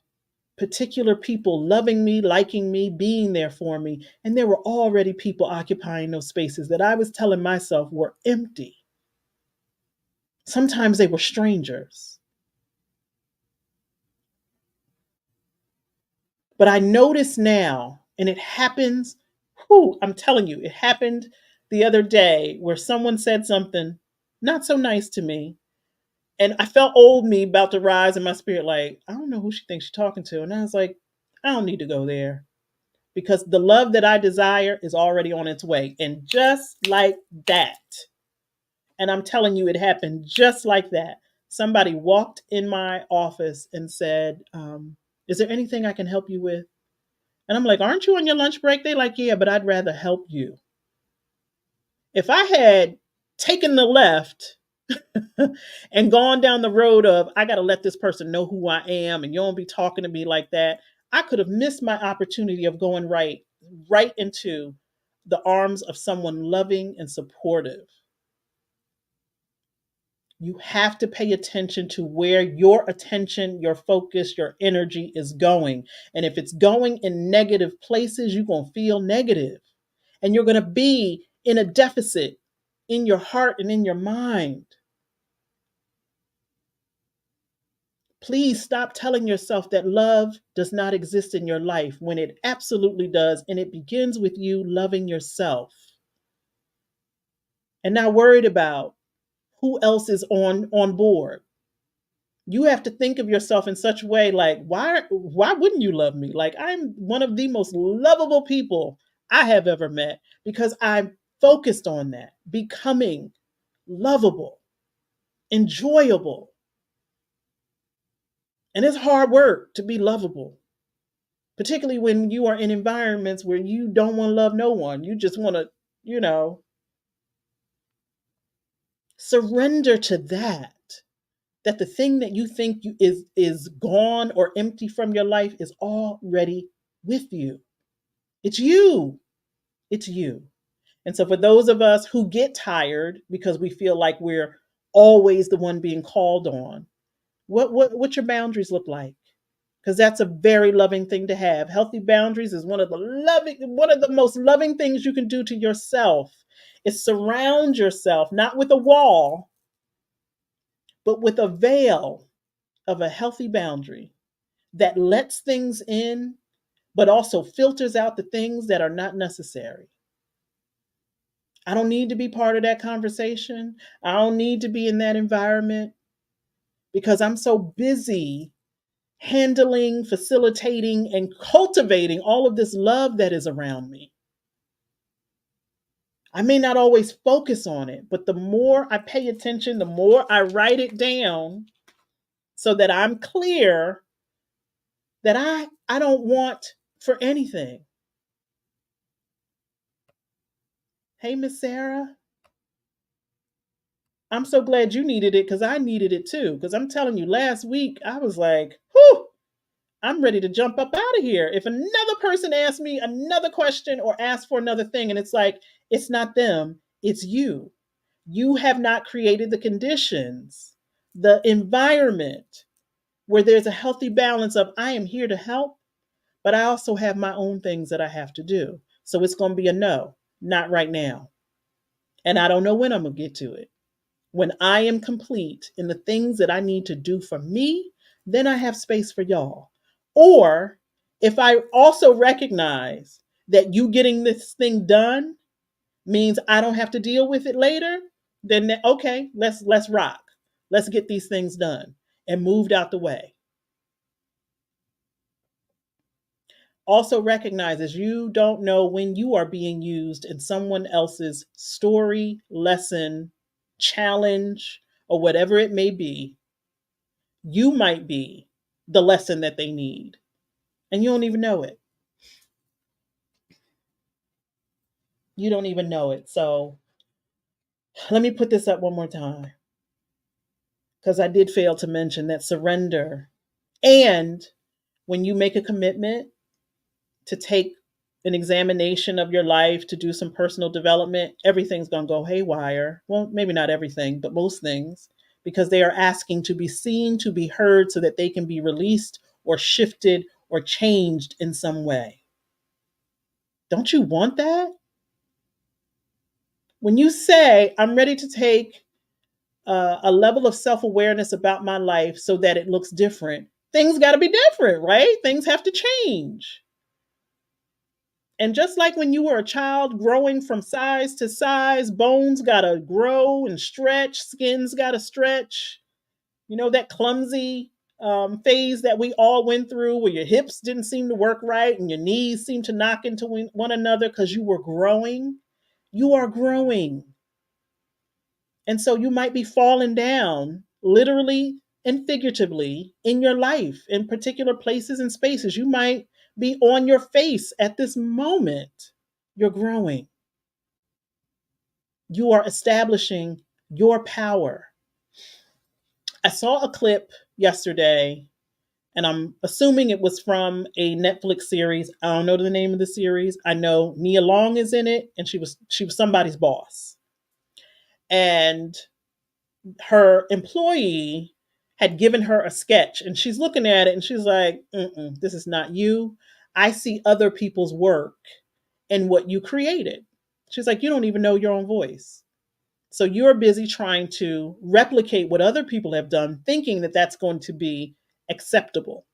particular people loving me, liking me, being there for me. And there were already people occupying those spaces that I was telling myself were empty. Sometimes they were strangers. But I notice now, and it happens, I'm telling you, it happened the other day where someone said something not so nice to me. And I felt old me about to rise in my spirit, like, I don't know who she thinks she's talking to. And I was like, I don't need to go there, because the love that I desire is already on its way. And just like that, and I'm telling you, it happened just like that. Somebody walked in my office and said, is there anything I can help you with? And I'm like, aren't you on your lunch break? They like, yeah, but I'd rather help you. If I had taken the left and gone down the road of, I got to let this person know who I am and you don't be talking to me like that, I could have missed my opportunity of going right into the arms of someone loving and supportive. You have to pay attention to where your attention, your focus, your energy is going. And if it's going in negative places, you're going to feel negative and you're going to be in a deficit in your heart and in your mind. Please stop telling yourself that love does not exist in your life when it absolutely does. And it begins with you loving yourself and not worried about who else is on board. You have to think of yourself in such a way, like, why wouldn't you love me? Like, I'm one of the most lovable people I have ever met because I'm focused on that, becoming lovable, enjoyable. And it's hard work to be lovable, particularly when you are in environments where you don't want to love no one. You just want to, you know, surrender to that that the thing that you think is gone or empty from your life is already with you. It's you. It's you. And so for those of us who get tired because we feel like we're always the one being called on, what your boundaries look like? Because that's a very loving thing to have. Healthy boundaries is one of the most loving things you can do to yourself. Is surround yourself not with a wall, but with a veil of a healthy boundary that lets things in, but also filters out the things that are not necessary. I don't need to be part of that conversation. I don't need to be in that environment because I'm so busy handling, facilitating, and cultivating all of this love that is around me. I may not always focus on it, but the more I pay attention, the more I write it down so that I'm clear that I don't want for anything. Hey, Miss Sarah, I'm so glad you needed it because I needed it too. Because I'm telling you, last week I was like, whew, I'm ready to jump up out of here. If another person asks me another question or asks for another thing, and it's like, it's not them, it's you. You have not created the conditions, the environment where there's a healthy balance of I am here to help, but I also have my own things that I have to do. So it's going to be a no, not right now. And I don't know when I'm going to get to it. When I am complete in the things that I need to do for me, then I have space for y'all. Or if I also recognize that you getting this thing done means I don't have to deal with it later, then okay, let's rock. Let's get these things done and moved out the way. Also recognizes you don't know when you are being used in someone else's story, lesson, challenge, or whatever it may be. You might be the lesson that they need, and you don't even know it. You don't even know it. So let me put this up one more time because I did fail to mention that surrender and when you make a commitment to take an examination of your life, to do some personal development, everything's going to go haywire. Well, maybe not everything, but most things, because they are asking to be seen, to be heard, so that they can be released or shifted or changed in some way. Don't you want that? When you say, I'm ready to take a level of self awareness about my life so that it looks different, things got to be different, right? Things have to change. And just like when you were a child growing from size to size, bones got to grow and stretch, skin's got to stretch. You know, that clumsy phase that we all went through where your hips didn't seem to work right and your knees seemed to knock into one another because you were growing. You are growing. And so you might be falling down literally and figuratively in your life in particular places and spaces. You might be on your face at this moment. You're growing. You are establishing your power. I saw a clip yesterday, and I'm assuming it was from a Netflix series. I don't know the name of the series. I know Nia Long is in it, and she was somebody's boss. And her employee had given her a sketch and she's looking at it and she's like, this is not you. I see other people's work in what you created. She's like, you don't even know your own voice. So you're busy trying to replicate what other people have done, thinking that that's going to be acceptable.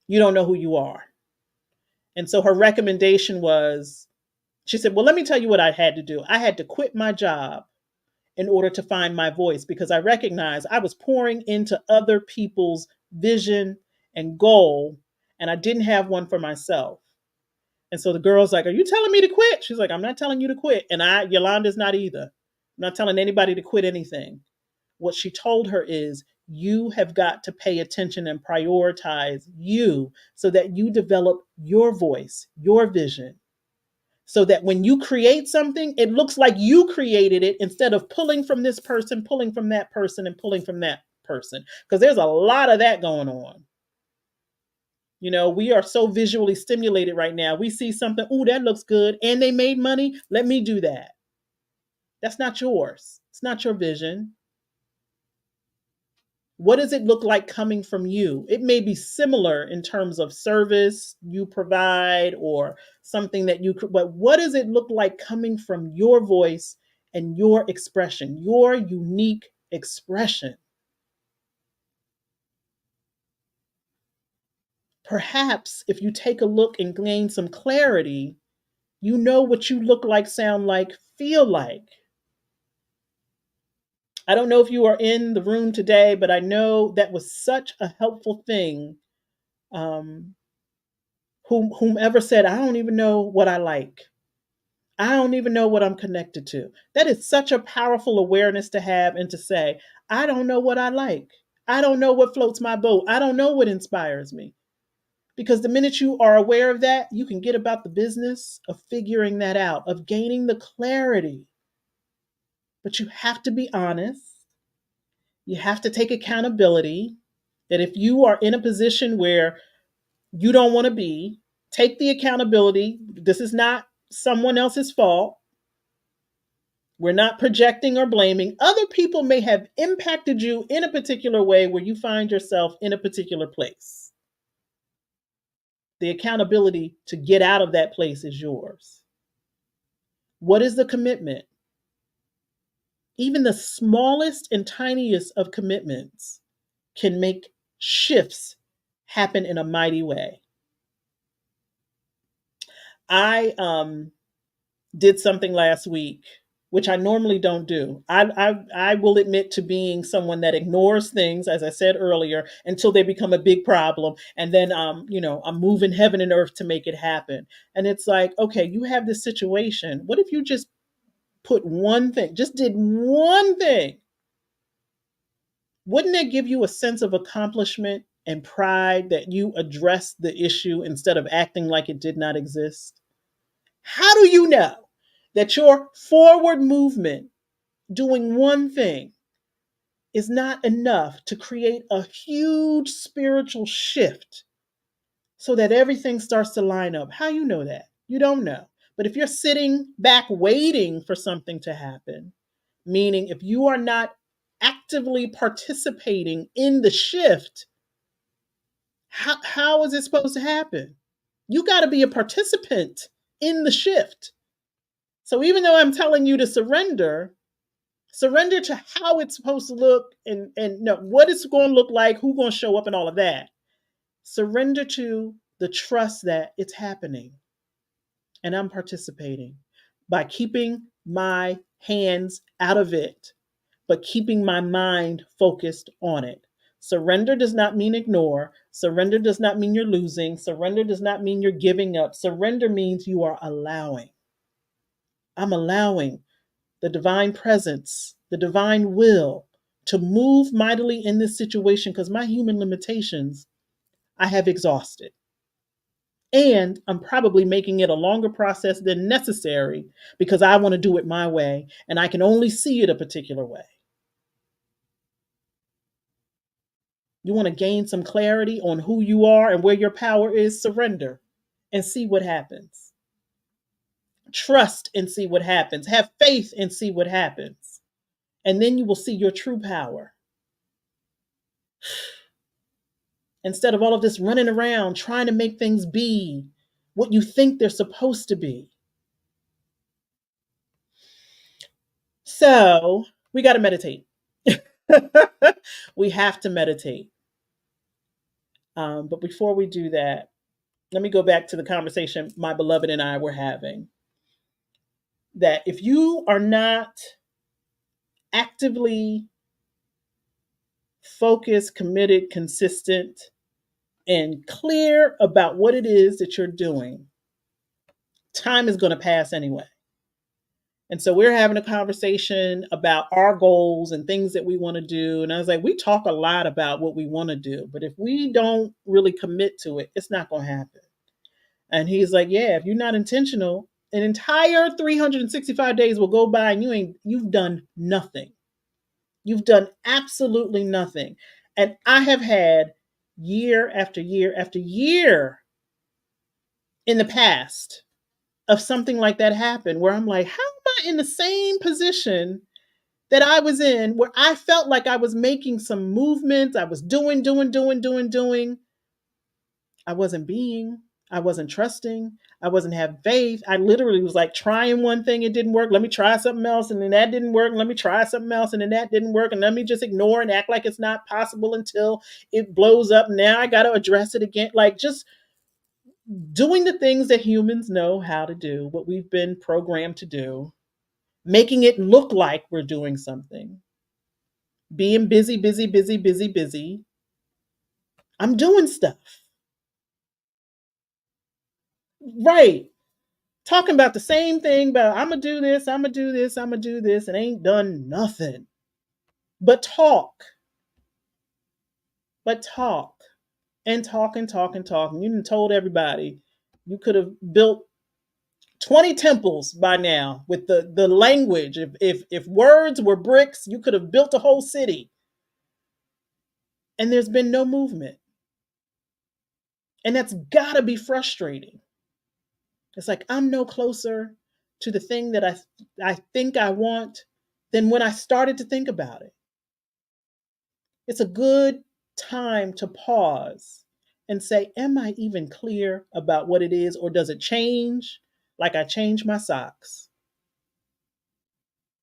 You don't know who you are. And so her recommendation was, she said, well, let me tell you what I had to do. I had to quit my job in order to find my voice because I recognized I was pouring into other people's vision and goal, and I didn't have one for myself. And so the girl's like, are you telling me to quit? She's like, I'm not telling you to quit. And Yolanda's not either. I'm not telling anybody to quit anything. What she told her is, you have got to pay attention and prioritize you so that you develop your voice, your vision, so that when you create something, it looks like you created it instead of pulling from this person, pulling from that person, and pulling from that person, because there's a lot of that going on. We are so visually stimulated right now. We see something, ooh, that looks good, and they made money. Let me do that. That's not yours. It's not your vision. What does it look like coming from you? It may be similar in terms of service you provide or something that but what does it look like coming from your voice and your expression, your unique expression? Perhaps if you take a look and gain some clarity, you know what you look like, sound like, feel like. I don't know if you are in the room today, but I know that was such a helpful thing. Um, whomever said, I don't even know what I like. I don't even know what I'm connected to. That is such a powerful awareness to have and to say, I don't know what I like. I don't know what floats my boat. I don't know what inspires me. Because the minute you are aware of that, you can get about the business of figuring that out, of gaining the clarity. But you have to be honest. You have to take accountability that if you are in a position where you don't want to be, take the accountability. This is not someone else's fault. We're not projecting or blaming. Other people may have impacted you in a particular way where you find yourself in a particular place. The accountability to get out of that place is yours. What is the commitment? Even the smallest and tiniest of commitments can make shifts happen in a mighty way. I did something last week, which I normally don't do. I will admit to being someone that ignores things, as I said earlier, until they become a big problem. And then, I'm moving heaven and earth to make it happen. And it's like, okay, you have this situation. What if you just put one thing, just did one thing? Wouldn't that give you a sense of accomplishment and pride that you addressed the issue instead of acting like it did not exist? How do you know that your forward movement, doing one thing, is not enough to create a huge spiritual shift so that everything starts to line up? How you know that? You don't know. But if you're sitting back waiting for something to happen, meaning if you are not actively participating in the shift, how is it supposed to happen? You got to be a participant in the shift. So even though I'm telling you to surrender to how it's supposed to look and no, what it's going to look like, who's going to show up and all of that. Surrender to the trust that it's happening and I'm participating by keeping my hands out of it, but keeping my mind focused on it. Surrender does not mean ignore. Surrender does not mean you're losing. Surrender does not mean you're giving up. Surrender means you are allowing. I'm allowing the divine presence, the divine will to move mightily in this situation because my human limitations I have exhausted. And I'm probably making it a longer process than necessary because I want to do it my way and I can only see it a particular way. You want to gain some clarity on who you are and where your power is, surrender and see what happens. Trust and see what happens. Have faith and see what happens. And then you will see your true power. Instead of all of this running around trying to make things be what you think they're supposed to be. So we got to meditate. We have to meditate. But before we do that, let me go back to the conversation my beloved and I were having. That if you are not actively focused, committed, consistent, and clear about what it is that you're doing, time is going to pass anyway. And so we're having a conversation about our goals and things that we want to do. And I was like, we talk a lot about what we want to do, but if we don't really commit to it, it's not going to happen. And he's like, yeah, if you're not intentional, an entire 365 days will go by and you've done nothing. You've done absolutely nothing. And I have had year after year after year in the past of something like that happen where I'm like, how am I in the same position that I was in where I felt like I was making some movements, I was doing. I wasn't being, I wasn't trusting, I wasn't having faith. I literally was like trying one thing, it didn't work. Let me try something else, and then that didn't work. Let me try something else, and then that didn't work. And let me just ignore and act like it's not possible until it blows up. Now I got to address it again. Like just doing the things that humans know how to do, what we've been programmed to do, making it look like we're doing something, being busy. I'm doing stuff. Right. Talking about the same thing about I'm gonna do this, I'm gonna do this, I'm gonna do this, and ain't done nothing. But talk, but talk, and talk and talk and talk. And you done told everybody you could have built 20 temples by now with the language. If words were bricks, you could have built a whole city. And there's been no movement. And that's gotta be frustrating. It's like I'm no closer to the thing that I think I want than when I started to think about it. It's a good time to pause and say, am I even clear about what it is, or does it change like I change my socks?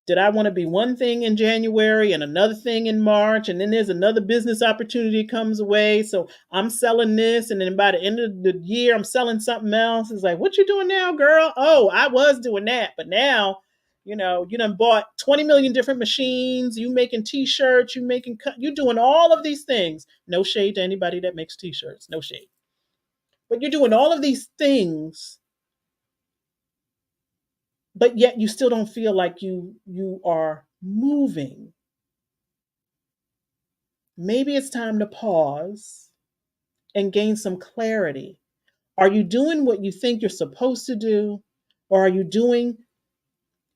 Did I want to be one thing in January and another thing in March, and then there's another business opportunity comes away, so I'm selling this, and then by the end of the year I'm selling something else? It's like, what you doing now, girl? Oh, I was doing that, but now, you done bought 20 million different machines, you making t-shirts, you doing all of these things. No shade to anybody that makes t-shirts, no shade. But you're doing all of these things, but yet you still don't feel like you are moving. Maybe it's time to pause and gain some clarity. Are you doing what you think you're supposed to do? Or are you doing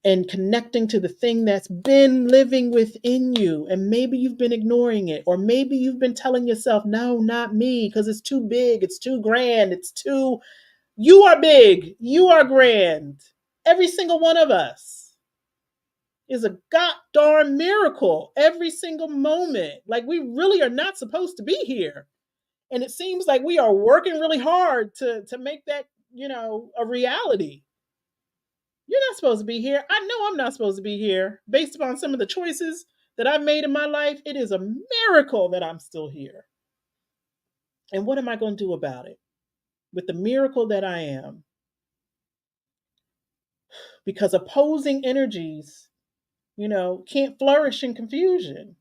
and connecting to the thing that's been living within you? And maybe you've been ignoring it. Or maybe you've been telling yourself, no, not me, because it's too big, it's too grand, you are big, you are grand. Every single one of us is a god darn miracle every single moment. Like we really are not supposed to be here. And it seems like we are working really hard to make that, a reality. You're not supposed to be here. I know I'm not supposed to be here. Based upon some of the choices that I've made in my life, it is a miracle that I'm still here. And what am I going to do about it? With the miracle that I am? Because opposing energies, can't flourish in confusion.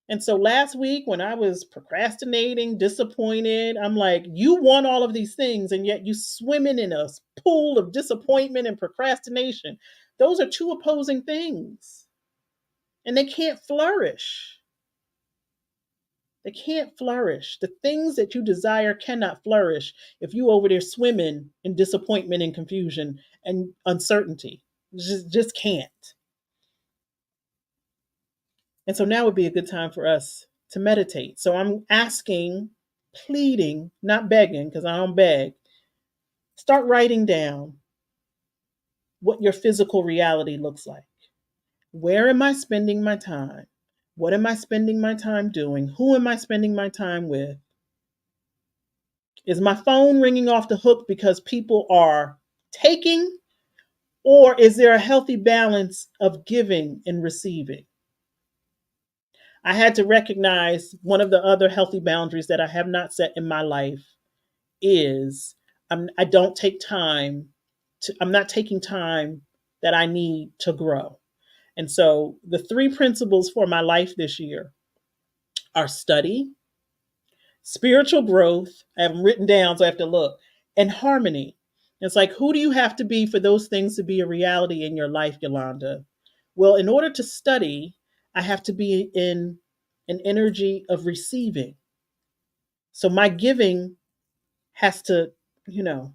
And so last week, when I was procrastinating, disappointed, I'm like, you want all of these things, and yet you swimming in a pool of disappointment and procrastination. Those are two opposing things, and they can't flourish. They can't flourish. The things that you desire cannot flourish if you over there swimming in disappointment and confusion and uncertainty. Just can't. And so now would be a good time for us to meditate. So I'm asking, pleading, not begging, because I don't beg. Start writing down what your physical reality looks like. Where am I spending my time? What am I spending my time doing? Who am I spending my time with? Is my phone ringing off the hook because people are taking, or is there a healthy balance of giving and receiving? I had to recognize one of the other healthy boundaries that I have not set in my life is I don't take time I'm not taking time that I need to grow. And so the three principles for my life this year are study, spiritual growth, I have them written down so I have to look, and harmony. It's like, who do you have to be for those things to be a reality in your life, Yolanda? Well, in order to study, I have to be in an energy of receiving. So my giving has to, you know,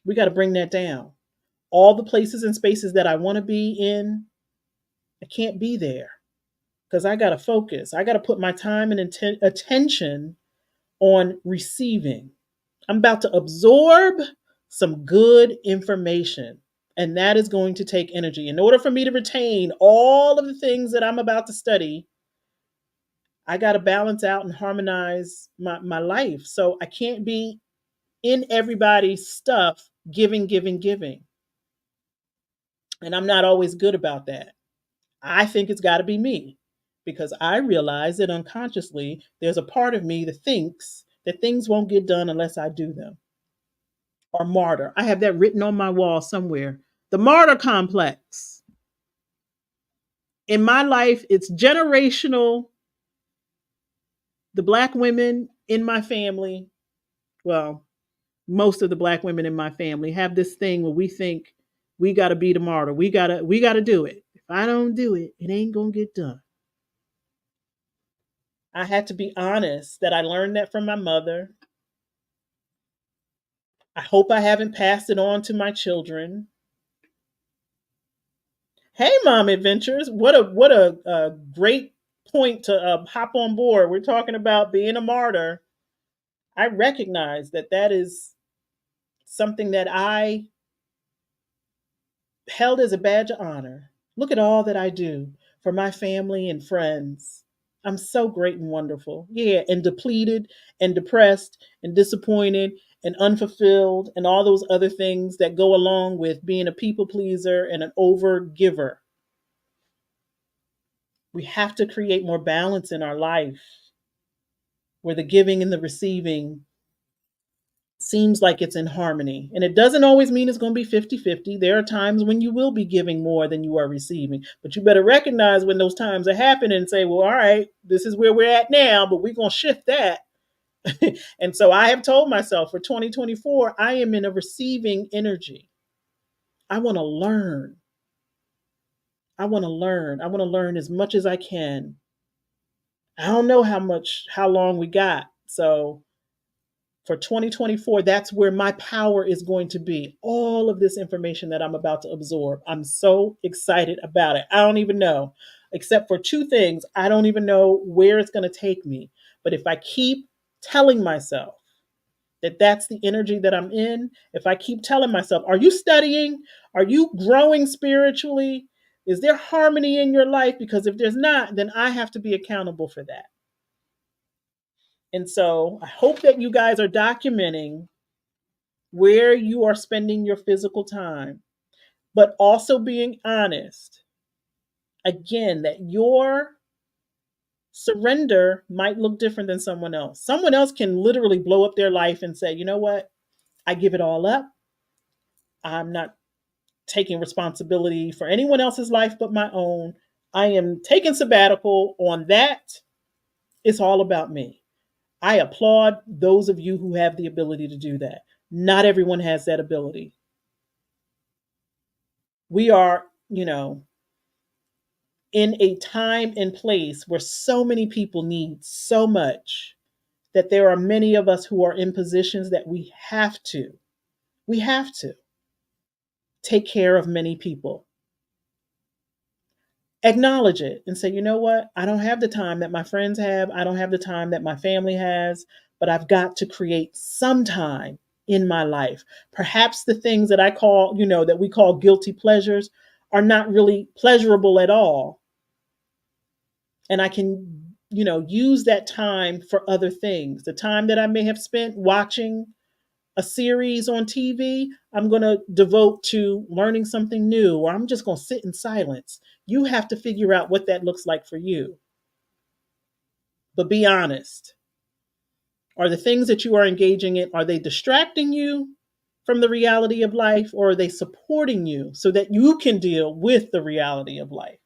we got to bring that down. All the places and spaces that I want to be in, I can't be there because I got to focus. I got to put my time and attention on receiving. I'm about to absorb some good information, and that is going to take energy. In order for me to retain all of the things that I'm about to study, I got to balance out and harmonize my life. So I can't be in everybody's stuff, giving, giving, giving. And I'm not always good about that. I think it's got to be me because I realize that unconsciously there's a part of me that thinks that things won't get done unless I do them. Or martyr. I have that written on my wall somewhere. The martyr complex. In my life, it's generational. The black women in my family, well, most of the black women in my family have this thing where we think we got to be the martyr. We got to do it. If I don't do it, it ain't going to get done. I had to be honest that I learned that from my mother. I hope I haven't passed it on to my children. Hey, Mom Adventures! What a great point to hop on board. We're talking about being a martyr. I recognize that that is something that I held as a badge of honor. Look at all that I do for my family and friends. I'm so great and wonderful. Yeah, and depleted and depressed and disappointed and unfulfilled and all those other things that go along with being a people pleaser and an over giver. We have to create more balance in our life where the giving and the receiving seems like it's in harmony. And it doesn't always mean it's going to be 50-50. There are times when you will be giving more than you are receiving. But you better recognize when those times are happening and say, well, all right, this is where we're at now, but we're going to shift that. And so I have told myself for 2024, I am in a receiving energy. I want to learn. I want to learn. I want to learn as much as I can. I don't know how long we got. So for 2024, that's where my power is going to be. All of this information that I'm about to absorb. I'm so excited about it. I don't even know, except for two things. I don't even know where it's going to take me. But if I keep telling myself that that's the energy that I'm in, if I keep telling myself, are you studying? Are you growing spiritually? Is there harmony in your life? Because if there's not, then I have to be accountable for that. And so I hope that you guys are documenting where you are spending your physical time, but also being honest. Again, that your surrender might look different than someone else. Someone else can literally blow up their life and say, you know what? I give it all up. I'm not taking responsibility for anyone else's life but my own. I am taking sabbatical on that. It's all about me. I applaud those of you who have the ability to do that. Not everyone has that ability. We are, in a time and place where so many people need so much that there are many of us who are in positions that we have to take care of many people. Acknowledge it and say, you know what? I don't have the time that my friends have. I don't have the time that my family has, but I've got to create some time in my life. Perhaps the things that that we call guilty pleasures are not really pleasurable at all. And I can, use that time for other things. The time that I may have spent watching a series on TV, I'm going to devote to learning something new, or I'm just going to sit in silence. You have to figure out what that looks like for you. But be honest. Are the things that you are engaging in, are they distracting you from the reality of life, or are they supporting you so that you can deal with the reality of life?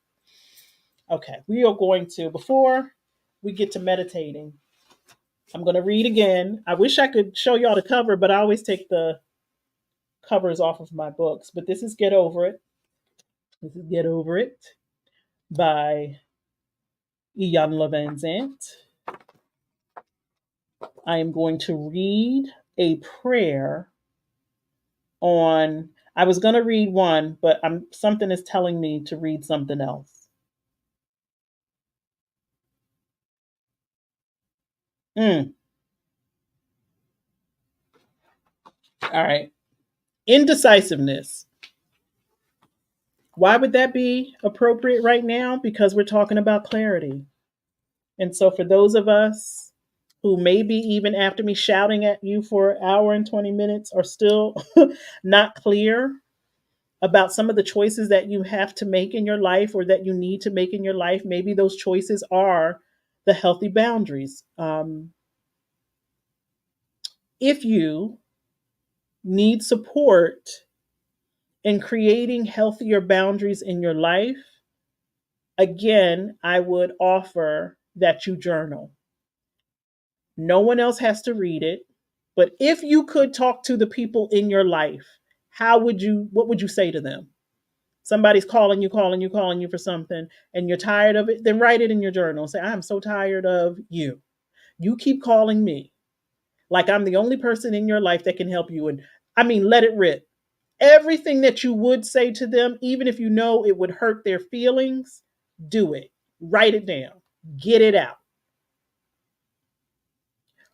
Okay, we are going to, before we get to meditating, I'm going to read again. I wish I could show y'all the cover, but I always take the covers off of my books. But this is Get Over It. This is Get Over It by Iyanla Vanzant. I am going to read a prayer on, I was going to read one, but something is telling me to read something else. Mm. All right. Indecisiveness. Why would that be appropriate right now? Because we're talking about clarity. And so, for those of us who maybe even after me shouting at you for an hour and 20 minutes are still not clear about some of the choices that you have to make in your life or that you need to make in your life, maybe those choices are the healthy boundaries. If you need support in creating healthier boundaries in your life, again, I would offer that you journal. No one else has to read it. But if you could talk to the people in your life, what would you say to them? Somebody's calling you for something, and you're tired of it, then write it in your journal. Say, I'm so tired of you. You keep calling me like I'm the only person in your life that can help you. And I mean, let it rip. Everything that you would say to them, even if you know it would hurt their feelings, do it. Write it down. Get it out.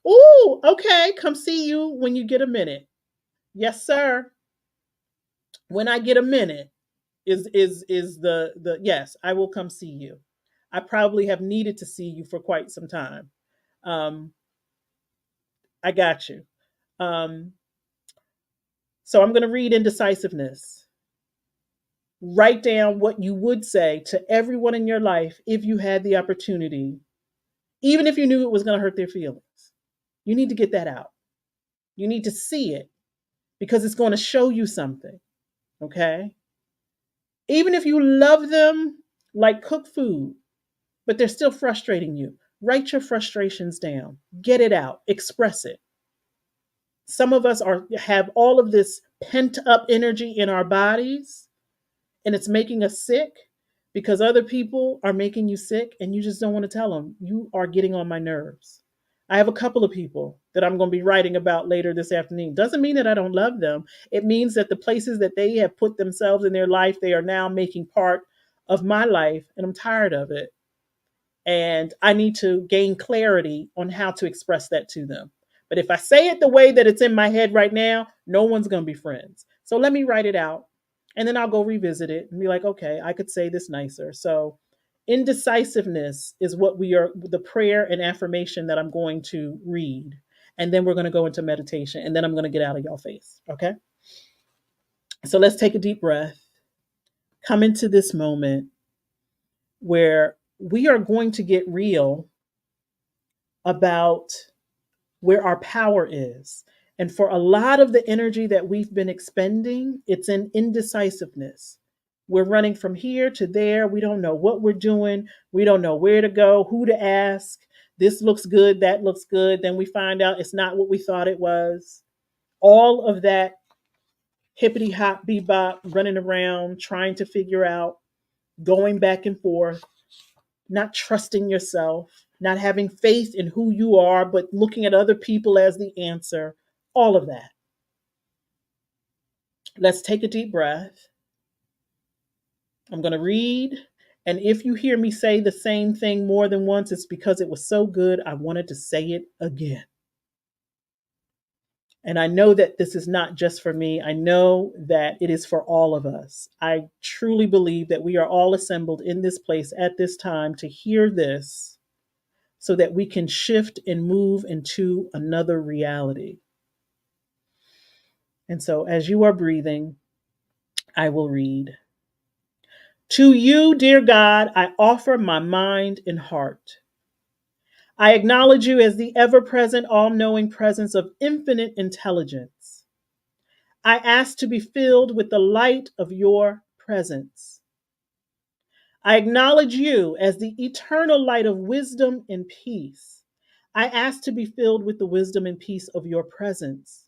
Ooh, okay. Come see you when you get a minute. Yes, sir. When I get a minute is the yes, I will come see you. I probably have needed to see you for quite some time. Um, I got you. Um, so I'm going to read indecisiveness. Write down what you would say to everyone in your life if you had the opportunity, even if you knew it was going to hurt their feelings. You need to get that out. You need to see it because it's going to show you something. Okay. Even if you love them like cook food, but they're still frustrating you, write your frustrations down, get it out, express it. Some of us have all of this pent up energy in our bodies and it's making us sick because other people are making you sick and you just don't want to tell them you are getting on my nerves. I have a couple of people that I'm going to be writing about later this afternoon. Doesn't mean that I don't love them. It means that the places that they have put themselves in their life, they are now making part of my life and I'm tired of it. And I need to gain clarity on how to express that to them. But if I say it the way that it's in my head right now, no one's going to be friends. So let me write it out and then I'll go revisit it and be like, okay, I could say this nicer. So indecisiveness is what we are, the prayer and affirmation that I'm going to read. And then we're going to go into meditation and then I'm going to get out of y'all face. Okay. So let's take a deep breath, come into this moment where we are going to get real about where our power is. And for a lot of the energy that we've been expending, it's in indecisiveness. We're running from here to there. We don't know what we're doing. We don't know where to go, who to ask. This looks good, that looks good. Then we find out it's not what we thought it was. All of that hippity hop bebop, running around, trying to figure out, going back and forth, not trusting yourself, not having faith in who you are, but looking at other people as the answer, all of that. Let's take a deep breath. I'm going to read. And if you hear me say the same thing more than once, it's because it was so good, I wanted to say it again. And I know that this is not just for me. I know that it is for all of us. I truly believe that we are all assembled in this place at this time to hear this so that we can shift and move into another reality. And so, as you are breathing, I will read. To you, dear God, I offer my mind and heart. I acknowledge you as the ever present, all knowing presence of infinite intelligence. I ask to be filled with the light of your presence. I acknowledge you as the eternal light of wisdom and peace. I ask to be filled with the wisdom and peace of your presence.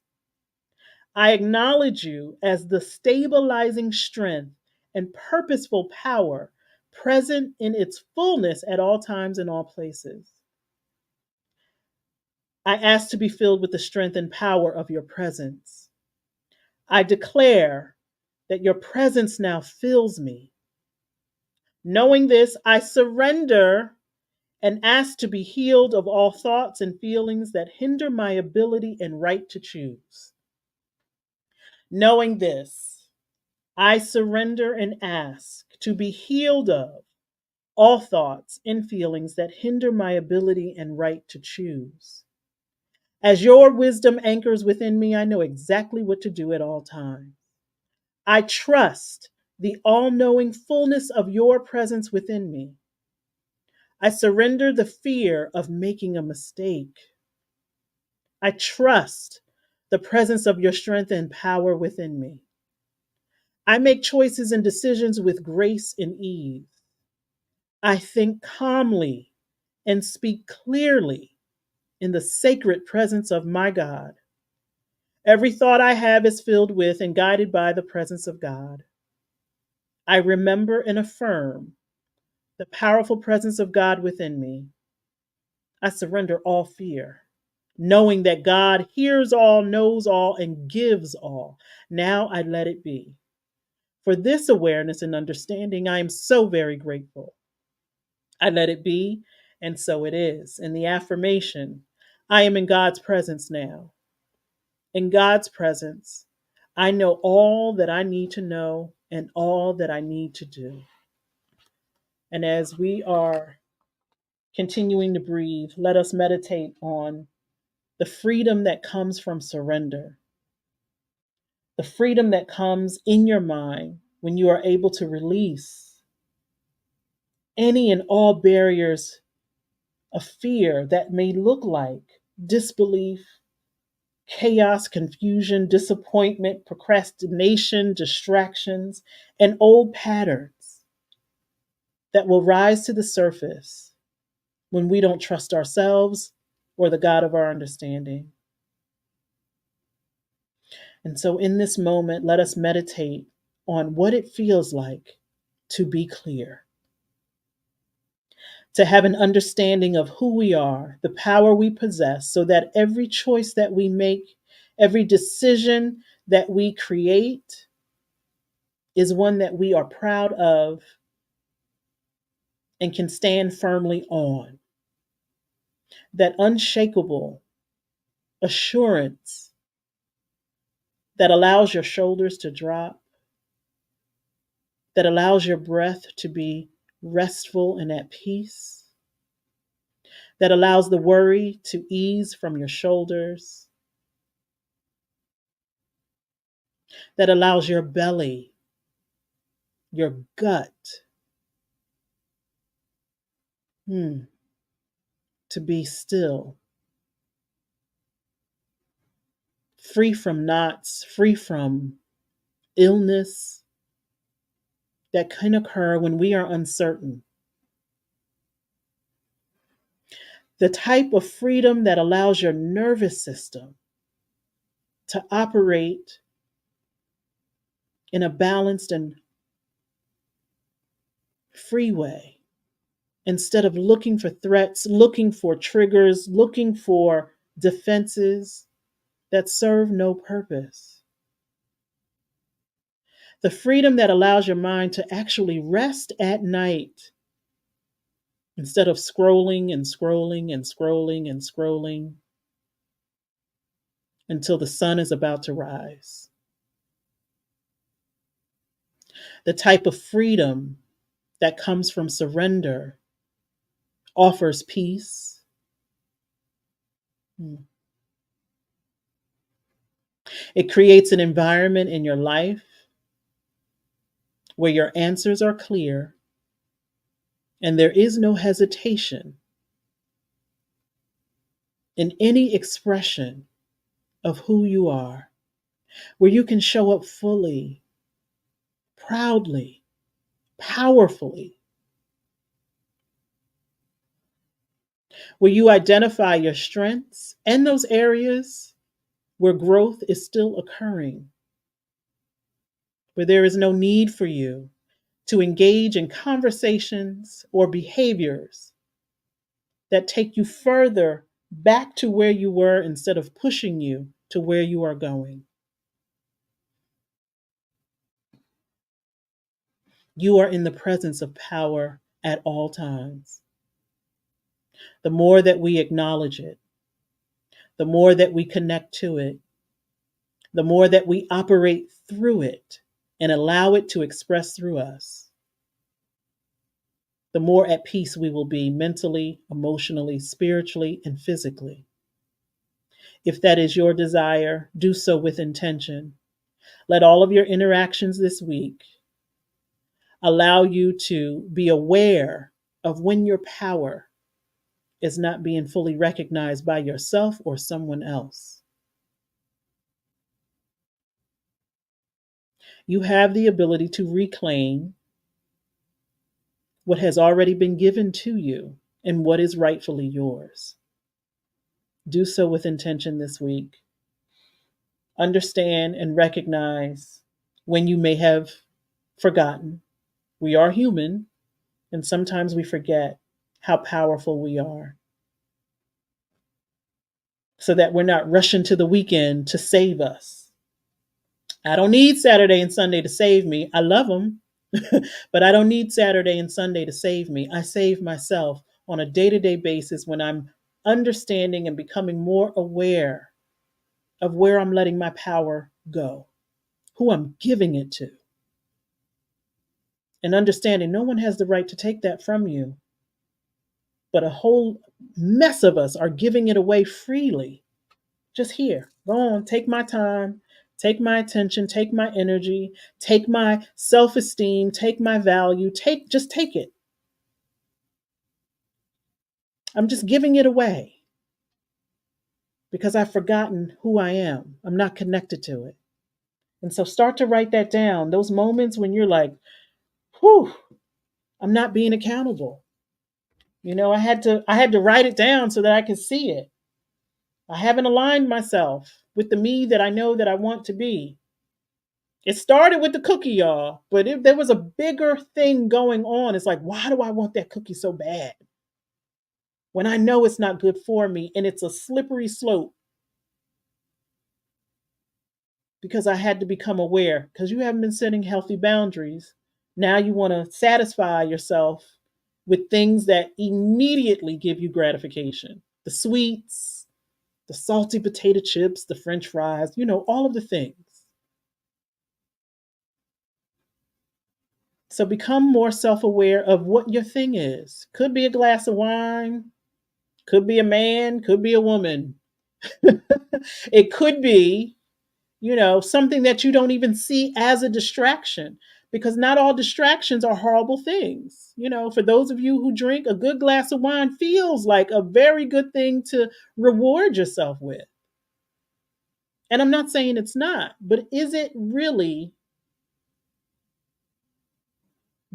I acknowledge you as the stabilizing strength and purposeful power present in its fullness at all times and all places. I ask to be filled with the strength and power of your presence. I declare that your presence now fills me. Knowing this, I surrender and ask to be healed of all thoughts and feelings that hinder my ability and right to choose. Knowing this, I surrender and ask to be healed of all thoughts and feelings that hinder my ability and right to choose. As your wisdom anchors within me, I know exactly what to do at all times. I trust the all knowing fullness of your presence within me. I surrender the fear of making a mistake. I trust the presence of your strength and power within me. I make choices and decisions with grace and ease. I think calmly and speak clearly in the sacred presence of my God. Every thought I have is filled with and guided by the presence of God. I remember and affirm the powerful presence of God within me. I surrender all fear, knowing that God hears all, knows all, and gives all. Now I let it be. For this awareness and understanding, I am so very grateful. I let it be, and so it is. And the affirmation, I am in God's presence now. In God's presence, I know all that I need to know and all that I need to do. And as we are continuing to breathe, let us meditate on the freedom that comes from surrender, the freedom that comes in your mind when you are able to release any and all barriers of fear that may look like disbelief, chaos, confusion, disappointment, procrastination, distractions, and old patterns that will rise to the surface when we don't trust ourselves or the God of our understanding. And so, in this moment, let us meditate on what it feels like to be clear, to have an understanding of who we are, the power we possess, so that every choice that we make, every decision that we create, is one that we are proud of and can stand firmly on. That unshakable assurance that allows your shoulders to drop, that allows your breath to be restful and at peace, that allows the worry to ease from your shoulders, that allows your belly, your gut, to be still, free from knots, free from illness that can occur when we are uncertain. The type of freedom that allows your nervous system to operate in a balanced and free way instead of looking for threats, looking for triggers, looking for defenses that serve no purpose. The freedom that allows your mind to actually rest at night instead of scrolling and scrolling and scrolling and scrolling until the sun is about to rise. The type of freedom that comes from surrender offers peace. It creates an environment in your life where your answers are clear and there is no hesitation in any expression of who you are, where you can show up fully, proudly, powerfully, where you identify your strengths and those areas where growth is still occurring, where there is no need for you to engage in conversations or behaviors that take you further back to where you were instead of pushing you to where you are going. You are in the presence of power at all times. The more that we acknowledge it, the more that we connect to it, the more that we operate through it and allow it to express through us, the more at peace we will be mentally, emotionally, spiritually, and physically. If that is your desire, do so with intention. Let all of your interactions this week allow you to be aware of when your power is not being fully recognized by yourself or someone else. You have the ability to reclaim what has already been given to you and what is rightfully yours. Do so with intention this week. Understand and recognize when you may have forgotten. We are human, and sometimes we forget how powerful we are, so that we're not rushing to the weekend to save us. I don't need Saturday and Sunday to save me. I love them, but I don't need Saturday and Sunday to save me. I save myself on a day to day basis when I'm understanding and becoming more aware of where I'm letting my power go, who I'm giving it to, and understanding no one has the right to take that from you, but a whole mess of us are giving it away freely. Just here, go on, take my time, take my attention, take my energy, take my self-esteem, take my value, just take it. I'm just giving it away because I've forgotten who I am. I'm not connected to it. And so start to write that down. Those moments when you're like, whew, I'm not being accountable. I had to write it down so that I can see it. I haven't aligned myself with the me that I know that I want to be. It started with the cookie, y'all, but there was a bigger thing going on. It's like, why do I want that cookie so bad when I know it's not good for me and it's a slippery slope? Because I had to become aware, because you haven't been setting healthy boundaries. Now you want to satisfy yourself with things that immediately give you gratification: the sweets, the salty potato chips, the french fries, all of the things. So become more self aware of what your thing is. Could be a glass of wine, could be a man, could be a woman. It could be, something that you don't even see as a distraction, because not all distractions are horrible things. For those of you who drink, a good glass of wine feels like a very good thing to reward yourself with. And I'm not saying it's not, but is it really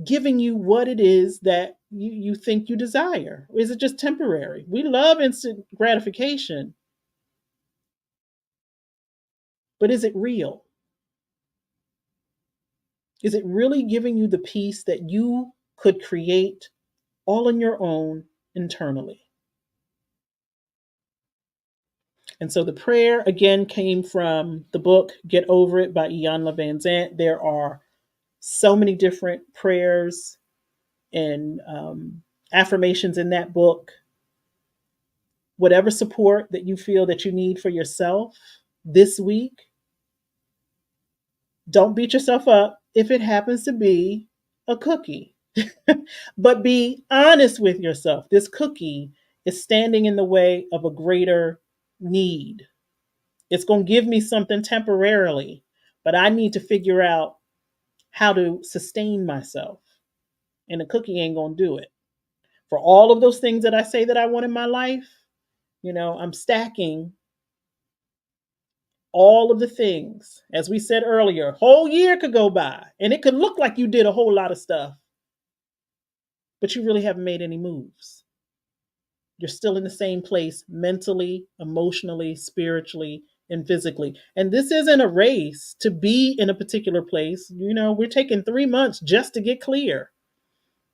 giving you what it is that you think you desire? Or is it just temporary? We love instant gratification, but is it real? Is it really giving you the peace that you could create all on your own internally? And so the prayer again came from the book Get Over It by Ian Van Zant. There are so many different prayers and affirmations in that book. Whatever support that you feel that you need for yourself this week, don't beat yourself up if it happens to be a cookie. But be honest with yourself. This cookie is standing in the way of a greater need. It's going to give me something temporarily, but I need to figure out how to sustain myself. And the cookie ain't going to do it. For all of those things that I say that I want in my life, I'm stacking all of the things. As we said earlier, a whole year could go by and it could look like you did a whole lot of stuff, but you really haven't made any moves. You're still in the same place mentally, emotionally, spiritually, and physically. And this isn't a race to be in a particular place. We're taking 3 months just to get clear.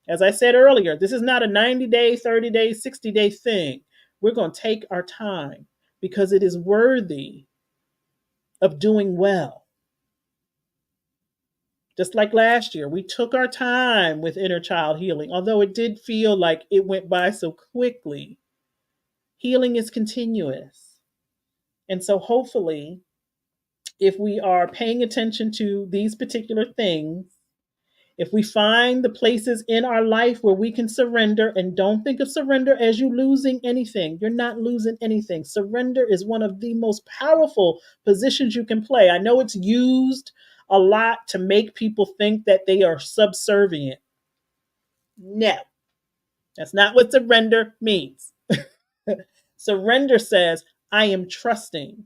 As I said earlier, this is not a 90-day, 30-day, 60-day thing. We're going to take our time because it is worthy of doing well. Just like last year, we took our time with inner child healing, although it did feel like it went by so quickly. Healing is continuous. And so, hopefully, if we are paying attention to these particular things, if we find the places in our life where we can surrender, and don't think of surrender as you losing anything, you're not losing anything. Surrender is one of the most powerful positions you can play. I know it's used a lot to make people think that they are subservient. No, that's not what surrender means. Surrender says, I am trusting,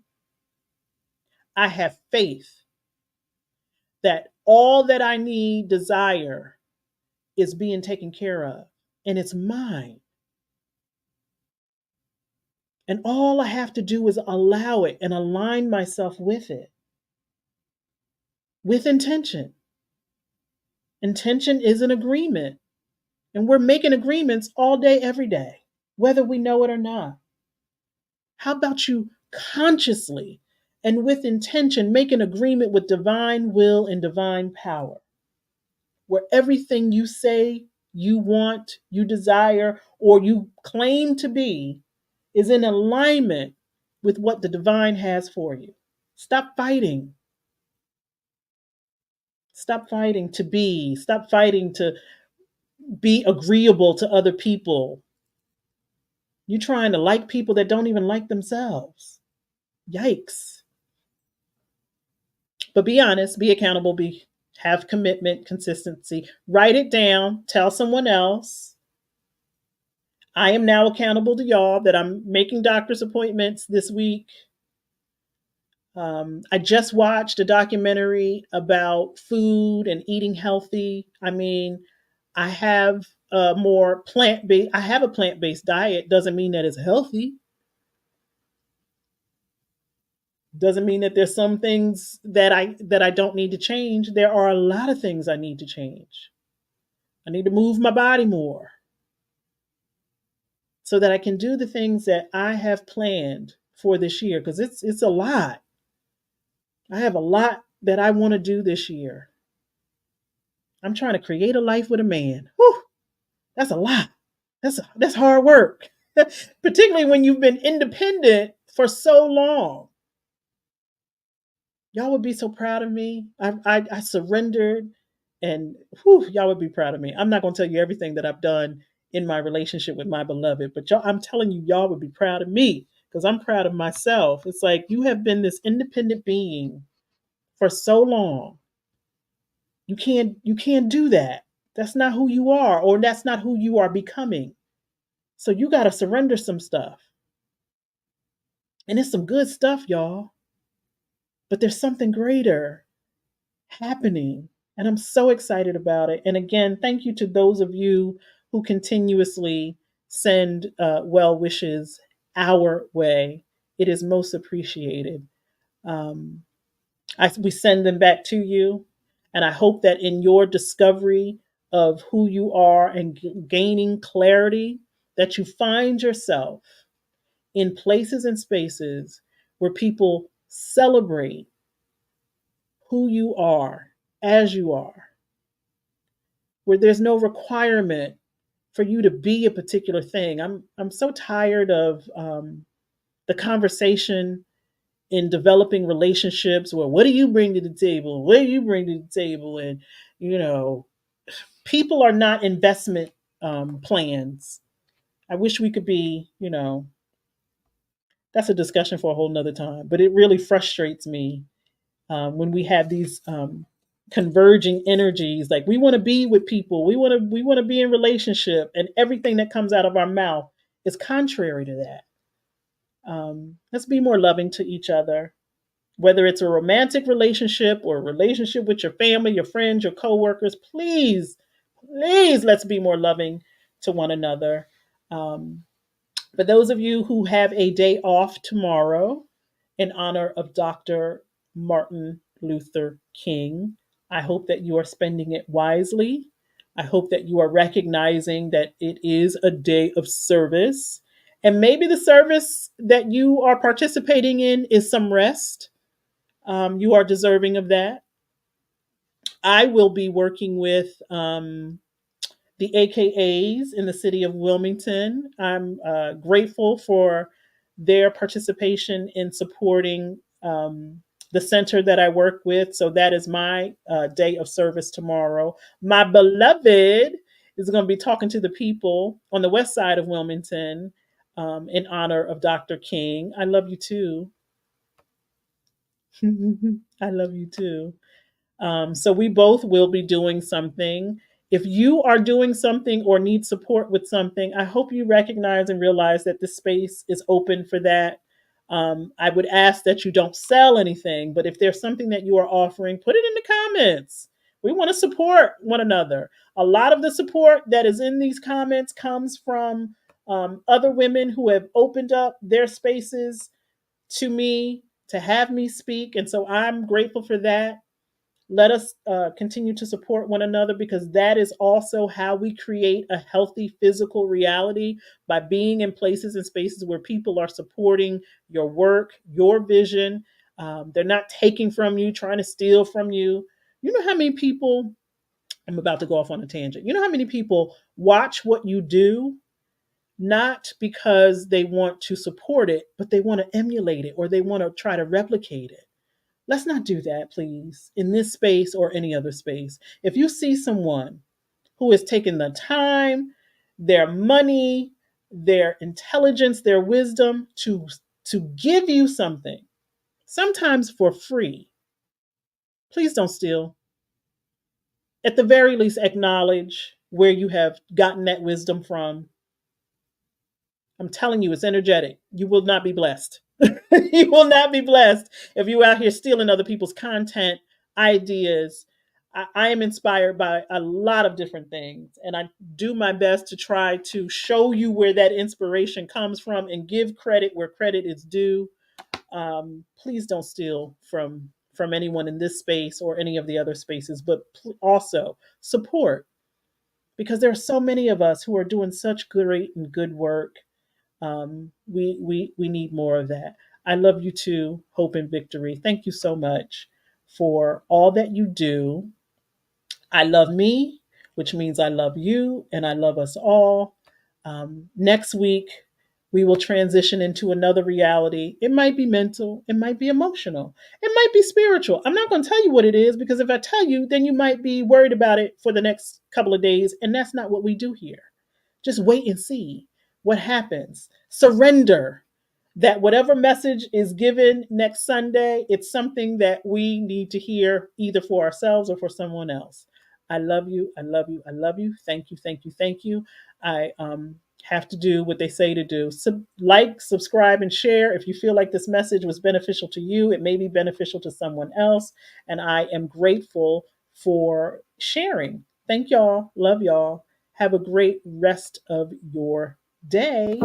I have faith that all that I need, desire, is being taken care of, and it's mine. And all I have to do is allow it and align myself with it with intention. Intention is an agreement, and we're making agreements all day, every day, whether we know it or not. How about you consciously and with intention make an agreement with divine will and divine power, where everything you say you want, you desire, or you claim to be is in alignment with what the divine has for you. Stop fighting. Stop fighting to be. Stop fighting to be agreeable to other people. You're trying to like people that don't even like themselves. Yikes. But be honest, be accountable, have commitment, consistency. Write it down, tell someone else. I am now accountable to y'all that I'm making doctor's appointments this week. I just watched a documentary about food and eating healthy. I mean, I have a more plant based. I have a plant based diet. Doesn't mean that it's healthy. Doesn't mean that there's some things that I don't need to change. There are a lot of things I need to change. I need to move my body more so that I can do the things that I have planned for this year. Because it's a lot. I have a lot that I want to do this year. I'm trying to create a life with a man. Whew, that's a lot. That's hard work, particularly when you've been independent for so long. Y'all would be so proud of me. I surrendered, and whew, y'all would be proud of me. I'm not going to tell you everything that I've done in my relationship with my beloved, but y'all, I'm telling you, y'all would be proud of me because I'm proud of myself. It's like you have been this independent being for so long. You can't do that. That's not who you are, or that's not who you are becoming. So you got to surrender some stuff. And it's some good stuff, y'all. But there's something greater happening. And I'm so excited about it. And again, thank you to those of you who continuously send well wishes our way. It is most appreciated. Um, we send them back to you. And I hope that in your discovery of who you are and gaining clarity, that you find yourself in places and spaces where people celebrate who you are as you are, where there's no requirement for you to be a particular thing. I'm so tired of the conversation in developing relationships where what do you bring to the table? What do you bring to the table? And you know, people are not investment plans. I wish we could be, that's a discussion for a whole nother time. But it really frustrates me when we have these converging energies. Like we want to be with people, we want to be in relationship, and everything that comes out of our mouth is contrary to that. Let's be more loving to each other, whether it's a romantic relationship or a relationship with your family, your friends, your coworkers. Please, please, let's be more loving to one another. Um, for those of you who have a day off tomorrow in honor of Dr. Martin Luther King, I hope that you are spending it wisely. I hope that you are recognizing that it is a day of service. And maybe the service that you are participating in is some rest. You are deserving of that. I will be working with the AKAs in the city of Wilmington. I'm grateful for their participation in supporting the center that I work with. So that is my day of service tomorrow. My beloved is going to be talking to the people on the west side of Wilmington in honor of Dr. King. I love you too. I love you too. So we both will be doing something. If you are doing something or need support with something, I hope you recognize and realize that this space is open for that. I would ask that you don't sell anything, but if there's something that you are offering, put it in the comments. We want to support one another. A lot of the support that is in these comments comes from other women who have opened up their spaces to me to have me speak. And so I'm grateful for that. Let us continue to support one another because that is also how we create a healthy physical reality by being in places and spaces where people are supporting your work, your vision. They're not taking from you, trying to steal from you. You know how many people, I'm about to go off on a tangent. You know how many people watch what you do, not because they want to support it, but they want to emulate it or they want to try to replicate it. Let's not do that, please, in this space or any other space. If you see someone who is taking the time, their money, their intelligence, their wisdom to give you something, sometimes for free, please don't steal. At the very least, acknowledge where you have gotten that wisdom from. I'm telling you, it's energetic. You will not be blessed. You will not be blessed if you out here stealing other people's content, ideas. I am inspired by a lot of different things, and I do my best to try to show you where that inspiration comes from and give credit where credit is due. Please don't steal from anyone in this space or any of the other spaces, but also support because there are so many of us who are doing such great and good work. We need more of that. I love you too, Hope and Victory. Thank you so much for all that you do. I love me, which means I love you and I love us all. Next week, we will transition into another reality. It might be mental, it might be emotional, it might be spiritual. I'm not going to tell you what it is because if I tell you, then you might be worried about it for the next couple of days. And that's not what we do here. Just wait and see what happens. Surrender that whatever message is given next Sunday, it's something that we need to hear either for ourselves or for someone else. I love you. I love you. I love you. Thank you. Thank you. Thank you. I have to do what they say to do. Like, subscribe, and share. If you feel like this message was beneficial to you, it may be beneficial to someone else. And I am grateful for sharing. Thank y'all. Love y'all. Have a great rest of your day.